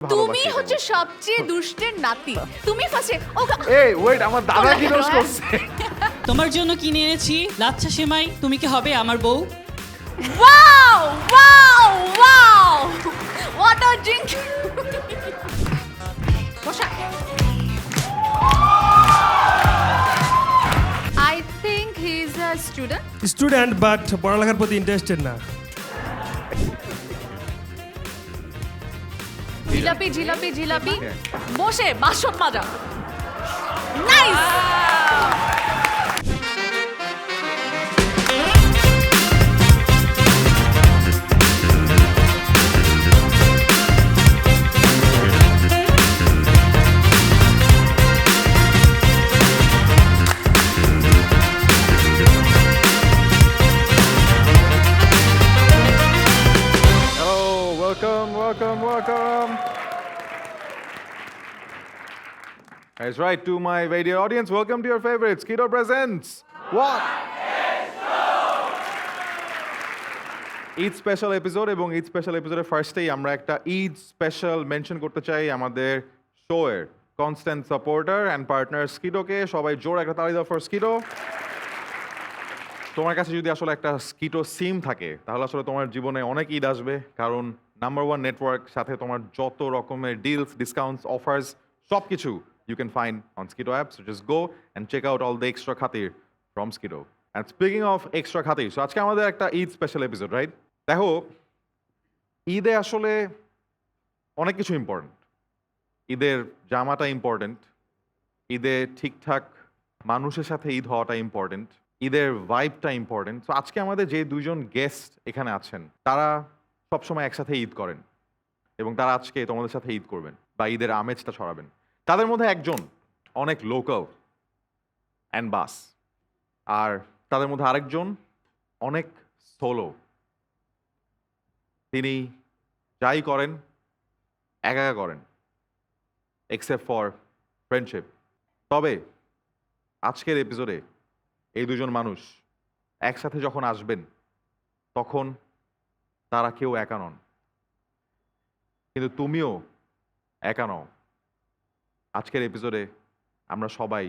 তুমি হচ্ছে সবচেয়ে দুষ্টের নাতি। তুমি ফার্স্টে এই ওয়েট, আমার দাদা কি দোষ করছে? তোমার জন্য কিনে এনেছি লাচ্ছা সেমাই, তুমি কি হবে আমার বউ? Wow wow wow what a drink. বসা। I think he is a student. Student but পড়ালেখার প্রতি ইন্টারেস্টেড না। জিলাপি জিলাপি জিলাপি বসে বাসন মাজা। Nice. Welcome. That's right, to my video audience, welcome to your favorite Skido Presents. What? Eid special episode এবং Eid special এপিসোডের ফার্স্টেই আমরা একটা ঈদ স্পেশাল মেনশন করতে চাই আমাদের শোয়ের কনস্ট্যান্ট সাপোর্টার অ্যান্ড পার্টনার স্কিডোকে। সবাই জোর একটা তালি দাও ফর স্কিডো। তোমার কাছে যদি আসলে একটা স্কিডো সিম থাকে তাহলে আসলে তোমার জীবনে অনেক ঈদ আসবে, কারণ নাম্বার ওয়ান নেটওয়ার্ক, সাথে তোমার যত রকমের ডিলস, ডিসকাউন্টস, অফার্স সব কিছু you can find on Skido app. So just go and check out all the extra khatir from Skido. And speaking of extra khatir, so আজকে আমাদের একটা ঈদ স্পেশাল এপিসোড, রাইট? দেখো, ঈদে আসলে অনেক কিছু ইম্পর্টেন্ট। ঈদের জামাটা ইম্পর্টেন্ট, ঈদে ঠিকঠাক মানুষের সাথে ঈদ হওয়াটা ইম্পর্টেন্ট, ঈদের ভাইবটা ইম্পর্টেন্ট। সো আজকে আমাদের যে দুইজন গেস্ট এখানে আছেন তারা সবসময় একসাথে ঈদ করেন এবং তারা আজকে তোমাদের সাথে ঈদ করবেন বা ঈদের আমেজটা ছড়াবেন। তাদের মধ্যে একজন অনেক লোকাল অ্যান্ড বাস, আর তাদের মধ্যে আরেকজন অনেক সোলো। তিনি যাই করেন একা একা করেন, এক্সেপ্ট ফর ফ্রেন্ডশিপ। তবে আজকের এপিসোডে এই দুজন মানুষ একসাথে যখন আসবেন তখন তারা কেউ একা নন, কিন্তু তুমিও একা নও। আজকের এপিসোডে আমরা সবাই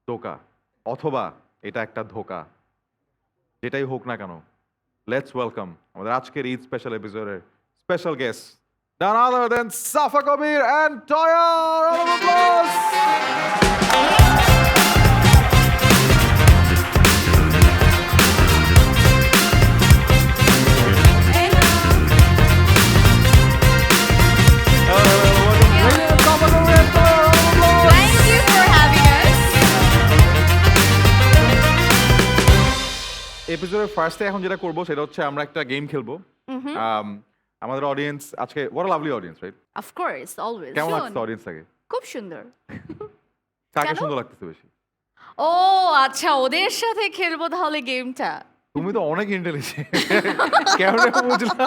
ধোকা, অথবা এটা একটা ধোকা, যেটাই হোক না কেন, লেটস ওয়েলকাম আমাদের আজকের ঈদ স্পেশাল এপিসোডের special guest, none other than Safa Kabir and Toya. Round of applause. Thank you for having us. এপিসোডের ফার্স্টে এখন যেটা করবো সেটা হচ্ছে আমরা একটা গেম খেলবো। আমাদের অডিয়েন্স আজকে, what a lovely audience, right? Of course, always. কেমন লাগছে অডিয়েন্সটাকে? খুব সুন্দর। কাকে কেন? সুন্দর লাগতেছে বেশি? ও আচ্ছা, ওদের সাথে খেলবো তাহলে গেমটা। তুমি তো অনেক ইন্টেলিজেন্ট, কেমন বুঝলা?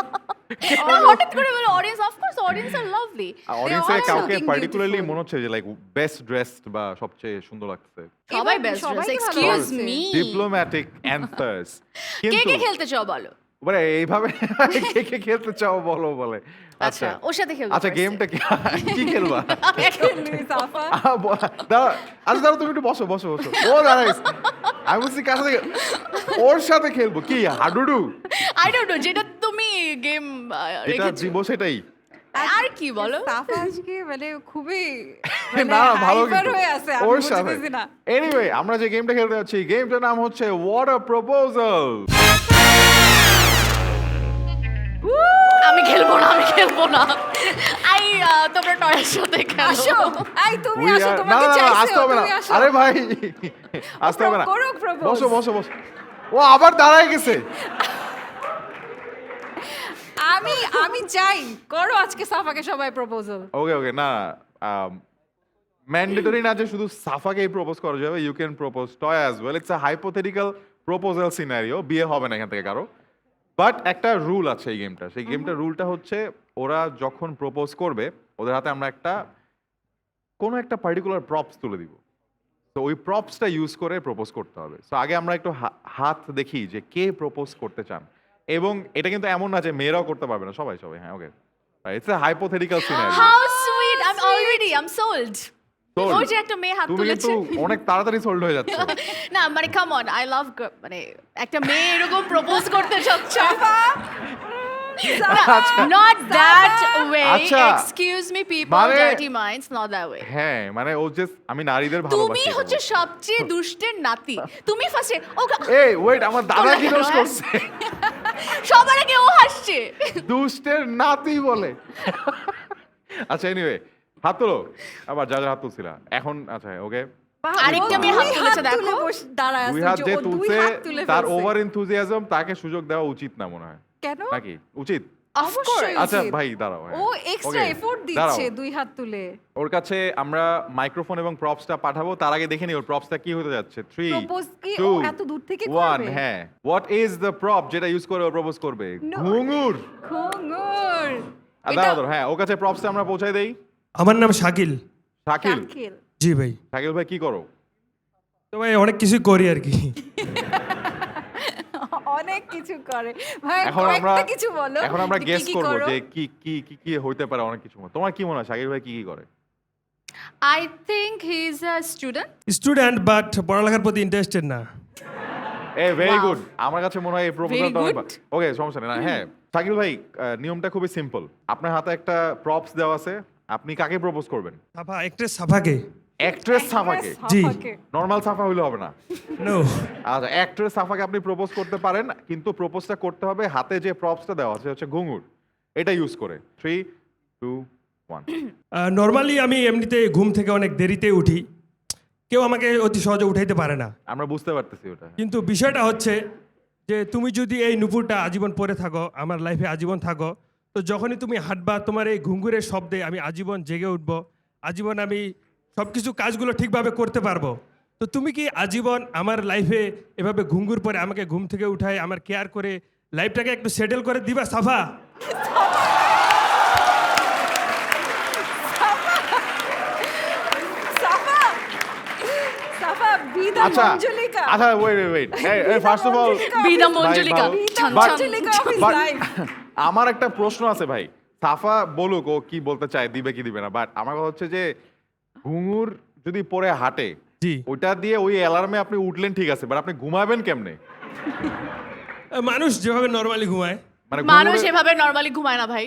হঠাৎ করে বলে audience, of course audience are lovely. অডিয়েন্সে কাউকে পার্টিকুলারলি মনে হচ্ছে যে লাইক বেস্ট ড্রেসড বা সবচেয়ে সুন্দর লাগতেছে? সবাই best dress. Excuse me, diplomatic answers. কে কিন্তু কে খেলতে চাও বলো? মানে এইভাবে কে কে খেলতে চাও বলো বলে। আচ্ছা, ওর সাথে খেলবো। আচ্ছা, গেমটা কি খেলবা? সাফা। আচ্ছা দাঁড়াও, তুমি একটু বসো বসো বসো। ও দাঁড়াইস, আমি বলছি কার সাথে? ওর সাথে খেলবো। কি হাডুডু? আই ডোন্ট নো, যেটা তুমি গেম যেটা রেখেছো। দিব সেটাই। আর কি বলো? সাফা আজকে মানে খুবই না ভালো hyper কিন্তু। হয়ে আছে, আমি ওর সাথে বুঝতেছি না। এনিওয়ে, আমরা যে গেমটা খেলতে যাচ্ছি, গেমটার নাম হচ্ছে হোয়াট আ প্রপোজাল। আমি খেলবো না। আই তোমরা টয়ের সাথে খেলো। আসো, আই তুমি We আসো, are- তোমাকে না, চাইছে, আসতে হবে না। তুমি আসো। আরে ভাই, আসতে হবে না। করুক propose। বসো বসো বসো। ও আবার দাঁড়ায় গেছে। আমি চাই করো আজকে সাফাকে সবাই প্রপোজাল। ওকে না, ম্যান্ডেটরি না যে শুধু সাফাকেই প্রপোজ করা যাবে, you can propose Toya as well. It's a hypothetical proposal scenario, বিয়ে হবে না এখান থেকে কারো। বাট একটা রুল আছে এই গেমটা, সেই গেমটার রুলটা হচ্ছে ওরা যখন প্রপোজ করবে ওদের হাতে আমরা কোনো একটা পার্টিকুলার প্রপস তুলে দিব। তো ওই প্রপসটা ইউজ করে প্রপোজ করতে হবে। সো আগে আমরা একটু হাত দেখি যে কে প্রপোজ করতে চান, এবং এটা কিন্তু এমন না যে মেয়েরাও করতে পারবে না, সবাই। হ্যাঁ, okay, it's a hypothetical scenario how sweet I am sold Sold? ওই যে একটা মেয়ে হাত তুমি কিন্তু তুলেছে অনেক তাড়াতাড়ি সোল্ড হয়ে যাচ্ছে না মানে কাম অন আই লাভ মানে একটা মেয়ে এরকম প্রপোজ করতে চাচ্ছে not that way আচ্ছা। excuse me people মানে- dirty minds not that way হ্যাঁ মানে ও জাস্ট আমি নারীদের তুমি ভালোবাসি হচ্ছে সবচেয়ে দুষ্টের নাতি তুমি ফার্স্টে ও এই ওয়েট আমার দাদা কি দোষ হ্যাঁ? করছে সবার আগে ও হাসছে দুষ্টের নাতি বলে আচ্ছা এনিওয়ে হাত তোলো আবার যা যা হাত তুলছিলা এখন আচ্ছা ওকে আরেকটা মেয়ে হাত তুলেছে দেখো দাঁড়ায় দুই আছে, হাত যে ও দুই তুলছে হাত তুলে তার ফেলছে। ওভার এনথুজিয়াজম তাকে সুযোগ দেওয়া উচিত না মনে হয় কেন নাকি উচিত অবশ্যই আচ্ছা উচিত। ভাই দাঁড়াও হ্যাঁ। ও এক্সট্রা Okay, এফোর্ট দাঁড়াও। দিচ্ছে দুই হাত তুলে ওর কাছে আমরা মাইক্রোফোন এবং প্রপসটা পাঠাবো তার আগে দেখে নি ওর প্রপসটা কি হতে যাচ্ছে 3 Propose কি ও 2 এত দূর থেকে 1 করবে? হ্যাঁ হোয়াট ইজ দ্য প্রপ যেটা ইউজ করে ও প্রপোজ করবে No. ঘুঙুর ঘুঙুর দাঁড়াও হ্যাঁ ওর কাছে প্রপসটা আমরা পৌঁছাই দেই আমার নাম শাকিল। শাকিল শাকিল জি ভাই। শাকিল ভাই কি করো তো ভাই অনেক কিছু করি আর কি। অনেক কিছু করে ভাই এখন আমরা কয়েকটা কিছু বলো এখন আমরা যে কি গেস কি করব করো? যে কি কি কি কি হইতে পারে অনেক কিছু তোমার কি মনে হয় শাকিল ভাই কি কি করে I think he is a student. Student but পড়ালেখার প্রতি ইন্টারেস্টেড না। A very Wow. গুড আমার কাছে মনে হয় এই প্রপোজালটা Very অনেক ওকে সমস্যা নেই না হ্যাঁ শাকিল ভাই নিয়মটা খুবই সিম্পল আপনার হাতে একটা প্রপস দেওয়া আছে আপনি কাকে প্রপোজ করবেন সাফা একট্রেস সাফাকে। অ্যাক্ট্রেস সাফাকে জি। সাফাকে। নরমাল সাফা হইলে হবে না নো। আচ্ছা অ্যাক্ট্রেস সাফাকে আপনি প্রপোজ করতে পারেন কিন্তু প্রপোজটা করতে হবে হাতে যে প্রপসটা দেওয়া আছে হচ্ছে ঘুঙুর এটা ইউজ করে 3 2 1 নর্মালি আমি এমনিতে ঘুম থেকে অনেক দেরিতে উঠি, কেউ আমাকে অতি সহজে উঠাইতে পারে না। আমরা বুঝতে পারতেছি ওটা কিন্তু বিষয়টা হচ্ছে যে তুমি যদি এই নুপুরটা আজীবন পরে থাকো, আমার লাইফে আজীবন থাকো, তো যখনই তুমি হাঁটবা তোমার এই ঘুঙ্গুরের শব্দে আমি আজীবন জেগে উঠবো, আজীবন আমি সব কিছু কাজগুলো ঠিকভাবে করতে পারবো। তো তুমি কি আজীবন আমার লাইফে এভাবে ঘুঙ্গুর পরে আমাকে ঘুম থেকে উঠায় আমার কেয়ার করে লাইফটাকে একটু সেটেল করে দিবা সাফা? সাফা সাফা বিদা আচ্ছা মঞ্জুলিকা আচ্ছা ওয়েট এই ফার্স্ট অফ অল বিদা মঞ্জুলিকা ভাই, ছান but- ছান Manjulika of his But- life আমার একটা প্রশ্ন আছে ভাই সাফা বলুক ও কি বলতে চায় দিবে কি দিবে না বাট আমার কথা হচ্ছে যে ঘুঙুর যদি পরে হাঁটে জি। ওইটা দিয়ে ওই অ্যালার্মে আপনি উঠলেন ঠিক আছে বাট আপনি ঘুমাবেন কেমনে মানুষ যেভাবে নর্মালি ঘুমায়। মানে মানুষ ঘুঙুরে- এভাবে নরমালি ঘুমায় না ভাই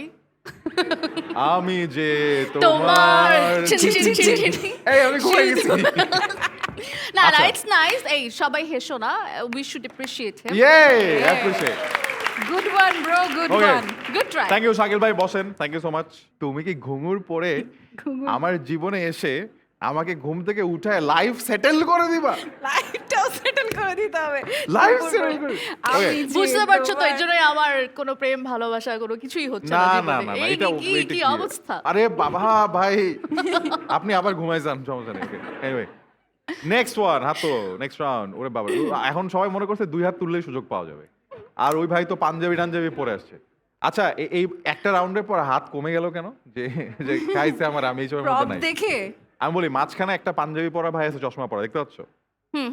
আমি যে তোমার তোমার চিন চিন চিন চিন চিন। এই আমি ঘুমাই গেছি না না আচ্ছা। ইটস নাইস এই সবাই হেসো না we should appreciate him yeah appreciate good one bro good okay one good try thank you Shakil ভাই বসেন থ্যাংক ইউ সো মাচ তুমি কি ঘুঙুর পরে আমার জীবনে এসে আমাকে ঘুম থেকে উঠায় লাইফ সেটেল করে দিবা লাইফটাও সেটেল করে দিতে হবে Life তারপর settle করে- আমি Okay. যে বুঝতে পারছো তো তোমার- এই জন্যই আমার কোনো প্রেম ভালোবাসা কোনো কিছুই হচ্ছে না না না জীবনে। না না এই এটা কি এটা কি কি? অবস্থা আরে বাবা ভাই আপনি আবার ঘুমাই যান সমস্যা নেই এনিওয়ে নেক্সট ওয়ান হাত তো নেক্সট রাউন্ড ওরে বাবা এখন সবাই মনে করছে দুই হাত তুললেই সুযোগ পাওয়া যাবে আর ওই ভাই তো পাঞ্জাবি টাঞ্জাবি পরে আসছে আচ্ছা এই একটা রাউন্ডের পর হাত কমে গেল কেন যে যে খাইছে আমার আমি এইসবের প্রপ মধ্যে নাই দেখে আমি বলি মাঝখানে একটা পাঞ্জাবি পরা ভাই আছে চশমা পরা দেখতে পাচ্ছ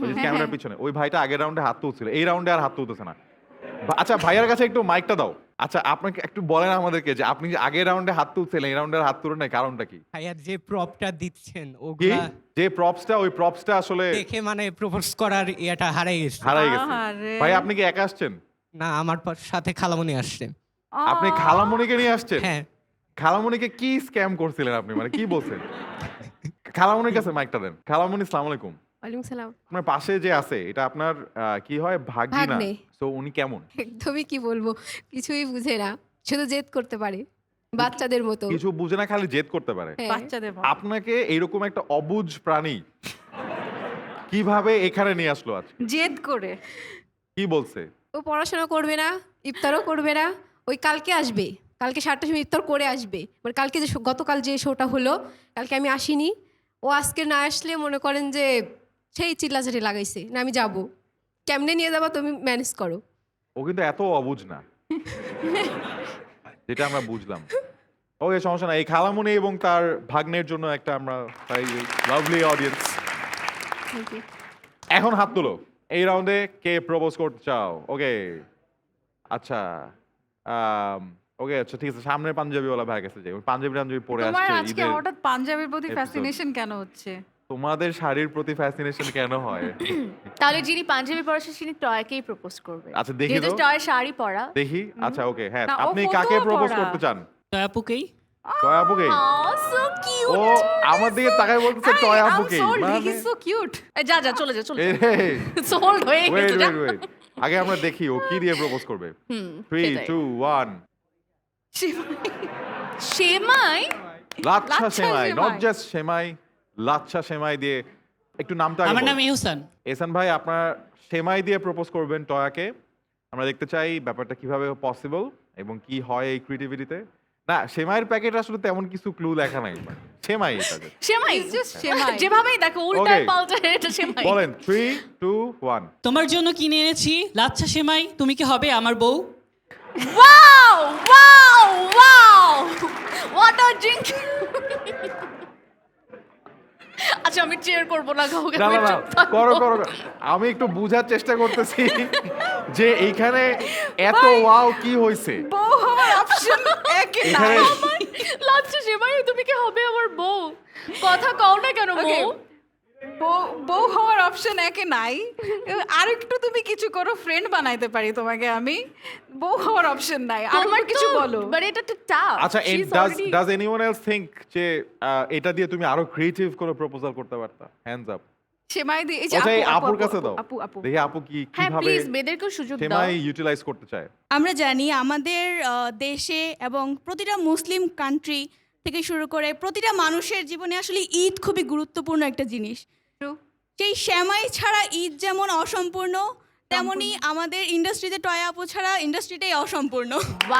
ওই যে ক্যামেরার পিছনে ওই ভাইটা আগের রাউন্ডে হাত তুলছিল এই রাউন্ডে আর হাত তুলতেছে না আচ্ছা ভাইয়ার কাছে একটু মাইকটা দাও আচ্ছা আপনাকে একটু বলেন আমাদেরকে যে আপনি যে আগের রাউন্ডে হাত তুলছিলেন এই রাউন্ডে আর হাত তুলেন নাই কারণটা কি ভাইয়ার যে প্রপটা দিচ্ছেন কি ওগুলা যে প্রপসটা ওই প্রপসটা আসলে দেখে মানে প্রপোজ করার ইয়েটা হারাই গেছে হারাই গেছে আহারে। ভাই আপনি কি একা আসছেন না আমার সাথে খালামণি আসছে আপনি খালামণিকে নিয়ে আসছেন হ্যাঁ খালামণিকে কি স্ক্যাম করছিলেন আপনি মানে কি বলছেন খালামণির কাছে মাইকটা দেন খালামণি আসসালামু আলাইকুম ওয়ালাইকুম সালাম। আপনার পাশে যে আছে এটা আপনার কি হয় ভাগিনা ভাগ্নে। তো উনি কেমন একদমই কি বলবো, কিছুই বুঝে না, শুধু জেদ করতে পারে বাচ্চাদের মতো। কিছু বুঝে না খালি জেদ করতে পারে হ্যাঁ। বাচ্চাদের মতো। আপনাকে এইরকম একটা অবুঝ প্রাণী কিভাবে এখানে নিয়ে আসলো আজ জেদ করে কি বলছে ও পড়াশোনা করবে না, ইফতারও করবে না, ওই কালকে আসবে, কালকে 7টার সময় ইফতার করে আসবে। মানে কালকে যে গতকাল যে শোটা হলো, কালকে আমি আসিনি, ও আজকে না আসলে মনে করেন যে সেই চিল্লাচাটি লাগাইছে না আমি যাব, কেমনে নিয়ে যাবা তুমি ম্যানেজ করো। ও কিন্তু এত অবুঝ না যেটা আমরা বুঝলাম ওকে সমস্যা নাই এই খালামণি এবং তার ভাগ্নের জন্য একটা আমরা লাভলি অডিয়েন্স Thank you. এখন হাত তুলো এই রাউন্ডে কে প্রপোজ করতে চাও ওকে আচ্ছা ওকে আচ্ছা ঠিক আছে, সামনে পাঞ্জাবিওয়ালা ভাই কাছে যাই। পাঞ্জাবি পরে তোমার আসছে আজকে ঈদের। হঠাৎ পাঞ্জাবির প্রতি episode। ফ্যাসিনেশন কেন হচ্ছে? তোমাদের শাড়ির প্রতি ফ্যাসিনেশন কেন হয়? তাহলে যিনি পাঞ্জাবি পরেছে তিনি টয়কেই প্রপোজ করবে। আচ্ছা, দেখি যেহেতু তো। টয় শাড়ি পরা। দেখি আচ্ছা ওকে হ্যাঁ, না, ও আপনি ফতুয়া কাকে প্রপোজ পরা। করতে চান? টয় আপুকেই। টয় আপুকে? Oh, so cute. ও আমার দিকে তাকায় বলতেছে টয় আপুকে। He is so cute. যা যা চলে যা চলে এই যা। রে, সোল্ড হয়ে ওয়েট গেছে যা। ওয়েট ওয়েট, আগে আমরা দেখি ও কি দিয়ে প্রপোজ করবে। 3 সেটাই। 2 1 সেমাই? লাচ্ছা লাচ্ছা সেমাই, নট সেমাই। জাস্ট সেমাই, লাচ্ছা সেমাই দিয়ে। একটু নামটা আগে আমার বলুন। নাম ইহসান। এহসান ভাই আপনার সেমাই দিয়ে প্রপোজ করবেন টয়াকে। আমরা দেখতে চাই ব্যাপারটা কিভাবে পসিবল এবং কি হয় এই ক্রিয়েটিভিটিতে। না সেমাইয়ের প্যাকেট আসলে তেমন কিছু ক্লু লেখা নাই, সেমাই এটা just। সেমাই? It's just সেমাই। যেভাবেই দেখো উল্টায় Okay. পাল্টায় এটা সেমাই। বলেন 3 2 1 তোমার জন্য কিনে এনেছি লাচ্ছা সেমাই, তুমি কি হবে আমার বউ? Wow! Wow! Wow! What a drink! আচ্ছা আমি চেয়ার করব না কাউকে। না আমি না না চুপ থাকবো। করো করো করো। আমি একটু বোঝার চেষ্টা করতেছি যে এইখানে এত ওয়াও কি হইছে। বউ হওয়ার অপশন একে এখানে নাই। লাচ্ছা সেমাই তুমি কি হবে আমার বউ? কথা কও না কেন Okay. বউ? বউ হওয়ার অপশন একে নাই। আর একটু তুমি কিছু করো, ফ্রেন্ড বানাইতে পারি তোমাকে আমি। বউ হওয়ার অপশন নাই। আর তোমার কিছু তো- বলো। But এটা তো tough. আচ্ছা She's does already- does anyone else think যে এটা দিয়ে তুমি আরো ক্রিয়েটিভ কোনো প্রপোজাল করতে পারতা? Hands up. সেমাই দিয়ে এই যে আচ্ছা এই আপু, আপুর আপু, কাছে আপু, দাও, আপু আপু দেখি আপু কি হ্যাঁ কিভাবে প্লিজ মেয়েদেরকেও সুযোগ দাও। সেমাই ইউটিলাইজ করতে চায়। আমরা জানি আমাদের দেশে এবং প্রতিটা মুসলিম কান্ট্রি থেকে শুরু করে প্রতিটা মানুষের জীবনে আসলে ঈদ খুবই গুরুত্বপূর্ণ একটা জিনিস। True. সেই সেমাই ছাড়া ঈদ যেমন অসম্পূর্ণ, তেমনি আমাদের ইন্ডাস্ট্রিতে টয় আপু ছাড়া ইন্ডাস্ট্রিটাই অসম্পূর্ণ। Wow!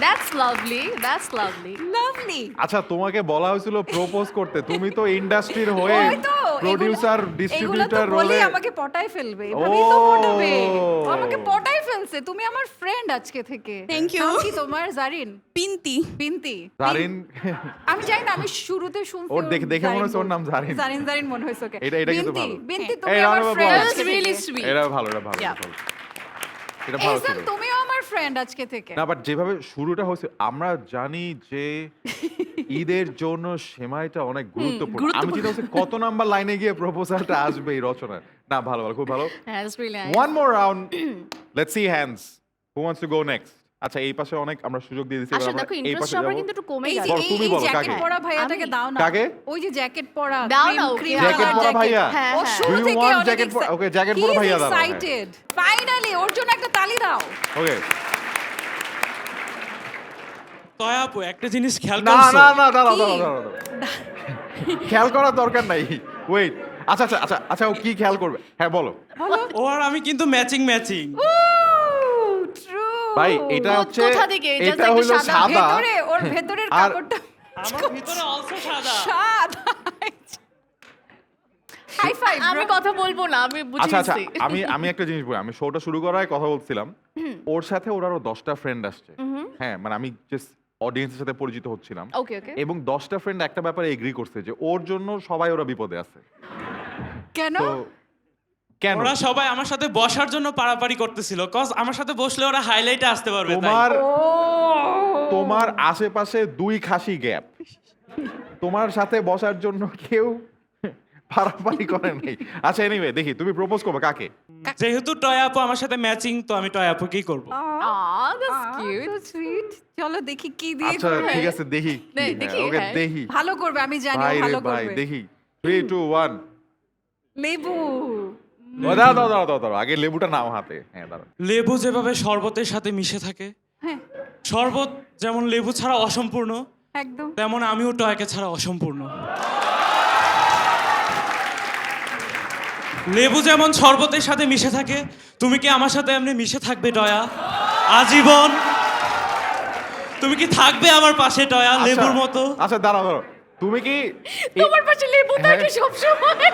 That's lovely. That's lovely. Lovely. আচ্ছা তোমাকে বলা হয়েছিল প্রপোজ করতে, তুমি তো ইন্ডাস্ট্রির হয়ে ওই তো প্রোডিউসার এগুলো তো ডিস্ট্রিবিউটর বলি রোলে। আমাকে পটাই ফেলবে, এভাবেই তো ও। পটাবে। ও আমাকে পটাই ফেলছে। তুমি আমার ফ্রেন্ড আজকে থেকে। Thank you. নাম কি তোমার? জারিন? পিন্তি। বিনতি? জারিন আমি জানি না, আমি শুরুতে শুনছি ওর দেখে দেখে মনে হচ্ছে ওর নাম জারিন। জারিন জারিন মনে হয়েছে ওকে। এটা কিন্তু বিনতি, ভালো। বিনতি হ্যাঁ। তুমি এই আমার round of friend applause. That was আজকে really থেকে। sweet. এটা ভালো, এটা ভালো, Yeah. এটা ভালো। এটা ভালো ছিল। এহসান, তুমিও আমার ফ্রেন্ড আজকে থেকে। না বাট যেভাবে শুরুটা হয়েছে আমরা জানি যে ঈদের জন্য সেমাইটা অনেক গুরুত্বপূর্ণ। আমি চিন্তা করছি কত নাম্বার লাইনে গিয়ে প্রপোজালটা আসবে এই রচনার। না ভালো ভালো, খুব ভালো। Yeah, that's really nice. One more round. Let's see hands. Who wants to go next? আচ্ছা এই পাশে অনেক আমরা সুযোগ দিয়ে দিছি, এবার আচ্ছা আমরা দেখো এই ইন্টারেস্ট পাশে সবার যাবো। কিন্তু একটু কমে এই যে গেছে। বলো, তুমি বলো, জ্যাকেট কাকে? পরা ভাইয়াটাকে আমি। দাও না। কাকে? ওই যে জ্যাকেট পরা দাও cream- না ওকে। cream জ্যাকেট colour পরা jacket। ভাইয়া? হ্যাঁ, ও হ্যাঁ। শুরু Do you থেকে want অনেক jacket পরা- excited. okay, jacket He পরা is ভাইয়া দাঁড়াও, হ্যাঁ। excited. Finally, ওর জন্য একটা তালি দাও। ওকে তয় আপু একটা জিনিস খেয়াল না করছো? না না দাঁড়াও কি? দাঁড়াও দাঁড়াও খেয়াল করার দরকার নাই, ওয়েট। আচ্ছা আচ্ছা আচ্ছা আচ্ছা ও কি খেয়াল করবে? হ্যাঁ বলো। ও আর আমি কিন্তু ম্যাচিং ম্যাচিং। Ooh, true. ভাই এটা হচ্ছে কোথা থেকে? Just এটা একটা হলো সাদা। সাদা। ভেতরে ওর ভেতরের আর- কাপড়টা আমার ভিতরে অলসো সাদা। সাদা। High five. আমি কথা বলবো না, আমি আচ্ছা আচ্ছা বুঝিয়েছি। আমি একটা জিনিস বলি, আমি শোটা শুরু করার কথা বলছিলাম, ওর সাথে ওর আরো 10টা ফ্রেন্ড আসছে। হ্যাঁ মানে আমি জাস্ট অডিয়েন্সের সাথে পরিচিত হচ্ছিলাম ওকে ওকে। এবং 10টা ফ্রেন্ড একটা ব্যাপারে এগ্রি করছে যে ওর জন্য সবাই ওরা বিপদে আছে। কেন? তো কেন ওরা সবাই আমার সাথে বসার জন্য পারাপারি করতেছিল, কজ আমার সাথে বসলে ওরা হাইলাইটে আসতে পারবে। তাই তোমার ও তোমার আশেপাশে 2 খাসি গ্যাপ, তোমার সাথে বসার জন্য কেউ পারাপারি করে নাই। আচ্ছা এনিওয়ে দেখি তুমি প্রপোজ করবে কাকে? যেহেতু টয় আপু আমার সাথে ম্যাচিং, তো আমি টয় আপুকেই করব। Ah that's so cute. sweet. চলো দেখি কি দিয়ে আচ্ছা করবে। ঠিক আছে দেখি দেখি, ওকে হ্যাঁ। দেখি। ভালো করবে, আমি জানি ও ভাই রে ভালো ভাই করবে। দেখি 3 2 1 লেবু। দাঁড়াও দাঁড়াও দাঁড়াও দাঁড়াও আগে লেবুটা নাও হাতে। হ্যাঁ দাঁড়াও। লেবু যেভাবে শরবতের সাথে মিশে থাকে, হ্যাঁ শরবত যেমন লেবু ছাড়া অসম্পূর্ণ, একদম। তেমন আমিও টয়কে ছাড়া অসম্পূর্ণ। লেবু যেমন শরবতের সাথে মিশে থাকে, তুমি কি আমার সাথে এমনি মিশে থাকবে টয়া আজীবন? তুমি কি থাকবে আমার পাশে টয়া আচ্ছা, লেবুর মতো? আচ্ছা দাঁড়াও দাঁড়াও তুমি কি তোমার পাশে লেবু থাকে হ্যাঁ। সব সময়।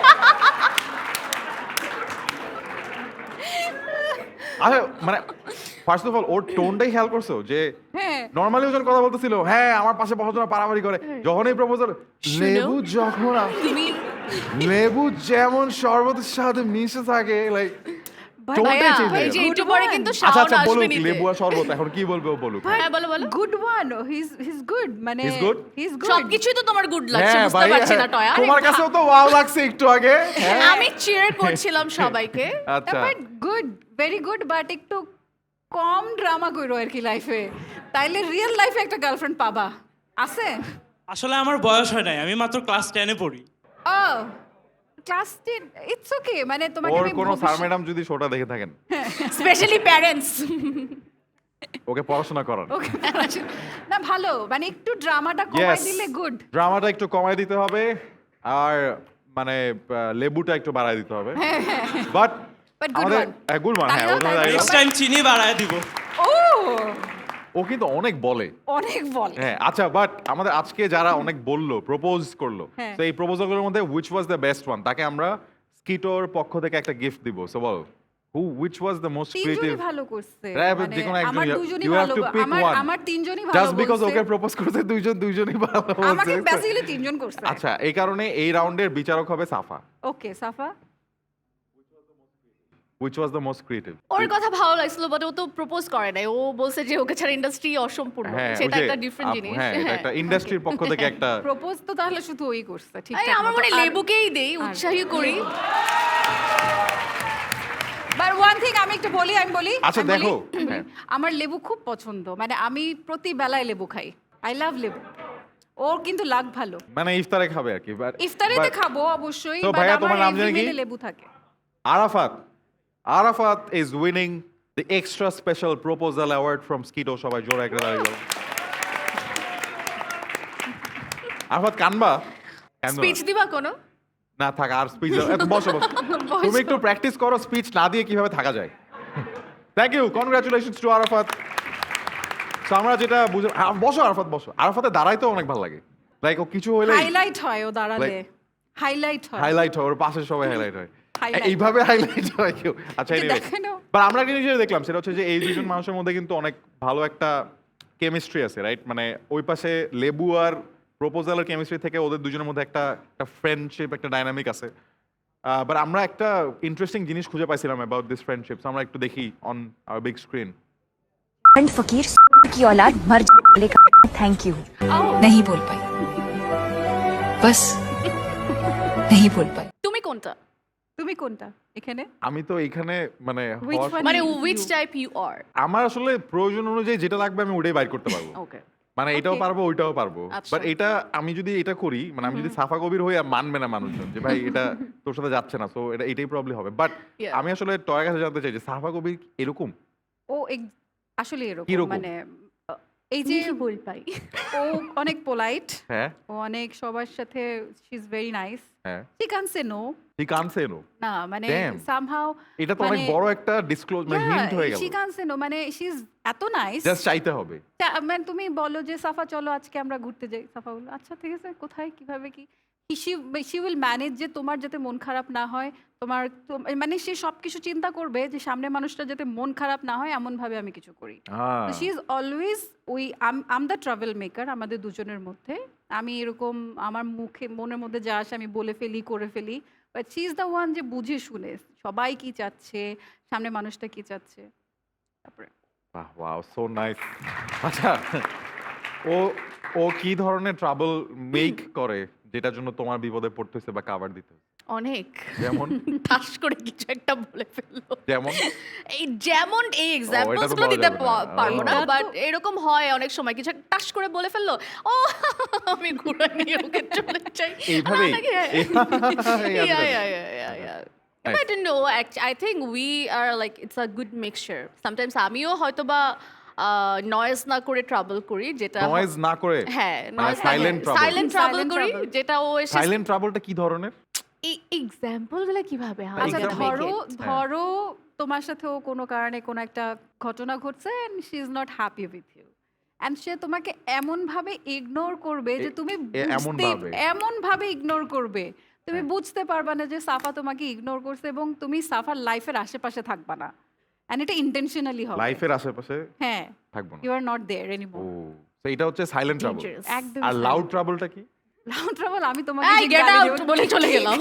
আচ্ছা মানে ফার্স্ট অফ অল ওর টোনটাই খেয়াল করছো যে হ্যাঁ নরমালি ওজন কথা বলতেছিল হ্যাঁ আমার পাশে বসার জন্য পারাপারি করে, যখনই প্রপোজাল লেবু যখন তুমি লেবু যেমন শরবতের সাথে মিশে থাকে লাইক ভাইয়া change হয়ে এই যে গেল। একটু পরে কিন্তু আচ্ছা শাওন আচ্ছা আসবে বলুক নিতে লেবু আর শরবত এখন কি বলবে ও বলুক হ্যাঁ বলো বলো গুড ওয়ান হিজ গুড মানে He's good? হিজ গুড সবকিছুই তো তোমার গুড লাগছে হ্যাঁ বুঝতে ভাই পারছি না টয়া তোমার কাছেও তো ওয়াও লাগছে একটু আগে হ্যাঁ আমি চিয়ার করছিলাম সবাইকে আচ্ছা but good very good but একটু কম ড্রামা করো আর কি লাইফে তাইলে রিয়েল লাইফে একটা গার্লফ্রেন্ড পাবা আছে আসলে আমার বয়স হয় নাই, আমি মাত্র ক্লাস 10-এ পড়ি। ও ক্লাস 10 ইটস ওকে মানে তোমাকে ওর আমি কোনো স্যার ভবিষ্যৎ- ম্যাডাম যদি শোটা দেখে থাকেন স্পেশালি প্যারেন্টস ওকে পড়াশোনা করান ওকে না ভালো মানে একটু ড্রামাটা কমাই ইয়েস দিলে গুড ড্রামাটা একটু কমায় দিতে হবে আর মানে লেবুটা একটু বাড়ায় দিতে হবে বাট But good আমাদের one. গুড মান হ্যাঁ তাইলেও ওটা তাই তাইলেও। নেক্সট টাইম চিনি বাড়ায় দিব। ও ও কিন্তু অনেক বলে অনেক বল হ্যাঁ আচ্ছা বাট আমাদের আজকে যারা অনেক বললো প্রপোজ করলো হ্যাঁ। তো এই প্রপোজালগুলোর মধ্যে which was the best one তাকে আমরা স্কিটোর পক্ষ থেকে একটা গিফট দিব so ball which was the most creative তিনজনই ভালো করছে হ্যাঁ, মানে যেকোনো একজন, আমার you- দুজনই you have ভালো to pick one. আমার তিনজনই ভালো জাস্ট বিকজ বলছে। ওকে প্রপোজ করতে দুইজনই ভালো আমাকে বলছে বেসিক্যালি তিনজন করছে আচ্ছা এই কারণে এই রাউন্ডের বিচারক হবে Safa okay Safa which was the most creative ওর কথা ভালো লাগছিল বাট ও তো প্রপোজ করে নাই ও বলছে যে ওকে ছাড়া ইন্ডাস্ট্রি অসম্পূর্ণ হ্যাঁ সেটা ওই যে একটা ডিফারেন্ট জিনিস হ্যাঁ এটা একটা ইন্ডাস্ট্রির পক্ষ থেকে একটা প্রপোজ তো তাহলে শুধু ওই করছে ঠিক এই আমার মনে হয় লেবুকেই দেই উৎসাহী করি বাট ওয়ান থিং আমি একটু বলি আমি বলি আচ্ছা, আমি বলি, দেখো, আমি বলি, হ্যাঁ। আমার লেবু খুব পছন্দ মানে আমি প্রতি বেলায় লেবু খাই আই লাভ লেবু ওর কিন্তু লাগ ভালো মানে ইফতারে খাবে আর কি ইফতারিতে খাবো অবশ্যই তো বাট ভাইয়া, আমার তোমার নাম জানি কি? এভরিডে লেবু থাকে Arafat is winning the extra special proposal award from Skitto সবাই জোরে একটা দাঁড়িয়ে গেল আরাফাত কানবা কেন স্পিচ দিবা কোনো না থাক আর স্পিচ বসো বসো তুমি একটু প্র্যাকটিস করো স্পিচ না দিয়ে কিভাবে থাকা যায় thank you congratulations to Arafat তো আমরা যেটা বুঝে বসো আরাফাত বসো আরাফাতে দাঁড়াইতে অনেক ভালো লাগে লাইক ও কিছু হইলে হাইলাইট হয় ও দাঁড়ালে Like- হাইলাইট হয় হাইলাইট হয় ওর পাশে সবাই হাইলাইট হয় Highlight এইভাবে হাইলাইট হয় কেউ আচ্ছা যে anyway দেখেন ও। বাট আমরা একটা জিনিস দেখলাম সেটা হচ্ছে যে এই দুজন মানুষের মধ্যে কিন্তু অনেক ভালো একটা কেমিস্ট্রি আছে রাইট মানে ওই পাশে লেবু আর প্রপোজালের কেমিস্ট্রি থেকে ওদের দুজনের মধ্যে একটা ফ্রেন্ডশিপ একটা ডাইনামিক আছে বাট আমরা একটা ইন্টারেস্টিং জিনিস খুঁজে পাইছিলাম অ্যাবাউট দিস ফ্রেন্ডশিপস আমরা একটু দেখি অন আওয়ার বিগ স্ক্রিন खंड फकीर की औलाद मर जाने का थैंक यू नहीं बोल पाई बस नहीं बोल पाई তুমি কোনটা তুমি কোনটা এখানে আমি তো এখানে মানে Which হওয়ার- one? মানে you- which type you are আমার আসলে প্রয়োজন অনুযায়ী যেটা লাগবে আমি ওটাই বাইর করতে পারবো ওকে মানে এটাও Okay. পারবো ওইটাও পারবো আচ্ছা। বাট এটা আমি যদি এটা করি মানে আমি যদি সাফা কবির হই মানবে না মানুষজন যে ভাই এটা তোর সাথে যাচ্ছে না সো এটা এটাই প্রবলেম হবে বাট Yeah. আমি আসলে টয়ের কাছে জানতে চাই যে সাফা কবির এরকম ও আসলে এরকম কিরকম? মানে এই যে বল পাই ও অনেক পোলাইট হ্যাঁ ও অনেক সবার সাথে শি ইজ ভেরি নাইস হ্যাঁ শি ক্যান সে নো ঠিক আনছে নো না মানে Damn. সামহাউ এটা তো অনেক মানে- বড় একটা ডিসক্লোজ মানে হিন্ট হয়ে গেল শি ক্যান সে নো মানে শি ইজ এত নাইস জাস্ট চাইতে হবে মানে তুমি বলো যে সাফা চলো আজকে আমরা ঘুরতে যাই সাফা বললো আচ্ছা ঠিক আছে কোথায় কিভাবে কি শি উইল ম্যানেজ যে তোমার যাতে মন খারাপ না হয় তোমার মানে সে সব কিছু চিন্তা করবে যে সামনে মানুষটা যাতে মন খারাপ না হয় এমন ভাবে আমি কিছু করি শি ইজ অলওয়েজ ওই আম দ্য ট্রাভেল মেকার আমাদের দুজনের মধ্যে আমি এরকম আমার মুখে মনের মধ্যে যা আসে আমি বলে ফেলি করে ফেলি but she is the one যে বুঝে শুনে সবাই কি চাচ্ছে সামনে মানুষটা কি চাচ্ছে তারপরে বাহ ওয়াও সো নাইস আচ্ছা ও ও কি ধরনের ট্রাবল মেক করে যেটার জন্য তোমার বিপদে পড়তে হয়েছে বা কাভার দিতে হয়েছে? অনেক যেমন ঠাস করে কিছু একটা বলে ফেললো যেমন যেমন এই এক্সাম্পলস গুলো বলা দিতে যাবে না। পারবো না এটা তো- বাট এরকম হয় অনেক সময় কিছু একটা টাস করে বলে ফেললো ও আমি ঘুরে নিয়ে ওকে চলে যাই এইভাবেই? এই But I don't know. I think we are like it's a good mixture. Sometimes আমিও হয়তো বা নয়েজ না করে ট্রাভেল করি যেটা নয়েজ না করে হ্যাঁ মানে silent trouble silent travel Silent করি travel. যেটা ও এসে সাইলেন্ট ট্রাবলটা কি ধরনের এক্সাম্পল গুলো কিভাবে হয় আচ্ছা example. ধরো ধরো তোমার সাথেও কোনো কারণে কোনো একটা ঘটনা ঘটছে and she is not happy with you and সে তোমাকে এমন ভাবে ইগনোর করবে যে তুমি এমনভাবে? এমন ভাবে ইগনোর করবে তুমি হ্যাঁ। বুঝতে পারবা না যে সাফা তোমাকে ইগনোর করছে এবং তুমি সাফার লাইফের আশেপাশে থাকবা না এন্ড এটা ইন্টেনশনালি হবে লাইফের আশেপাশে হ্যাঁ থাকবো না ইউ আর নট দেয়ার ও এনিমোর তো এটা হচ্ছে সাইলেন্ট ট্রাবল Dangerous. একদম আর লাউড ট্রাবলটা কি লাউড ট্রাভেল আমি তোমাকে এই যে গেট গালি আউট দেব- বলে চলে গেলাম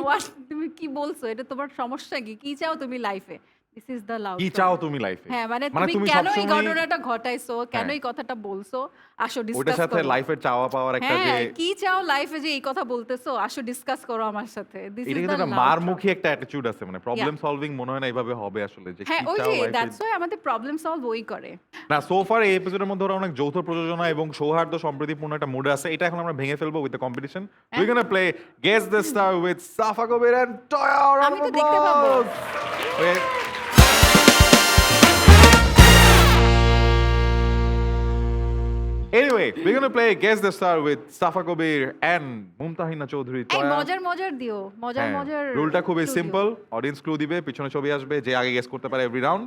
What? তুমি কি বলছো? এটা তোমার সমস্যা কি? কি চাও তুমি লাইফে? দিস ইজ দ্য লাভ। কি চাও তুমি লাইফে? হ্যাঁ, মানে মানে তুমি তুমি কেন এই সবসময় ঘটনাটা ঘটাইছো? কেন হ্যাঁ। এই কথাটা বলছো? আসো ওটার ডিসকাস সাথে করো। লাইফের চাওয়া পাওয়ার একটা যে হ্যাঁ, কি চাও লাইফে যে এই কথা বলতেছো? আসো ডিসকাস করো আমার সাথে। দিস এটা ইজ কিন্তু দ্য একটা লাভ। মারমুখী একটা অ্যাটিটিউড আছে, মানে প্রবলেম সলভিং মনে হয় না এইভাবে হবে আসলে, যে হ্যাঁ, কি ওই চাও যে লাইফে। দ্যাটস ওয়াই আমাদের প্রবলেম সলভ ওই করে। না, সো ফার এই এপিসোডের মধ্যে ওরা অনেক যৌথ প্রযোজনা এবং সৌহার্দ্য সম্প্রীতিপূর্ণ একটা মুডে আছে। এটা এখন আমরা ভেঙে ফেলবো with the competition. We gonna play guess the star with Safa Kabir and Toya. আমি তো দেখতে পাবো। Anyway, we're gonna play Guess the Star with Safa Kobir and Mumtahina Chaudhary এই Toya. মজার দিও। মজার রুলটা খুবই clue দিও। সিম্পল। অডিয়েন্স ক্লু দিবে, পিছনে ছবি আসবে, যে আগে গেস করতে পারে এভরি রাউন্ড,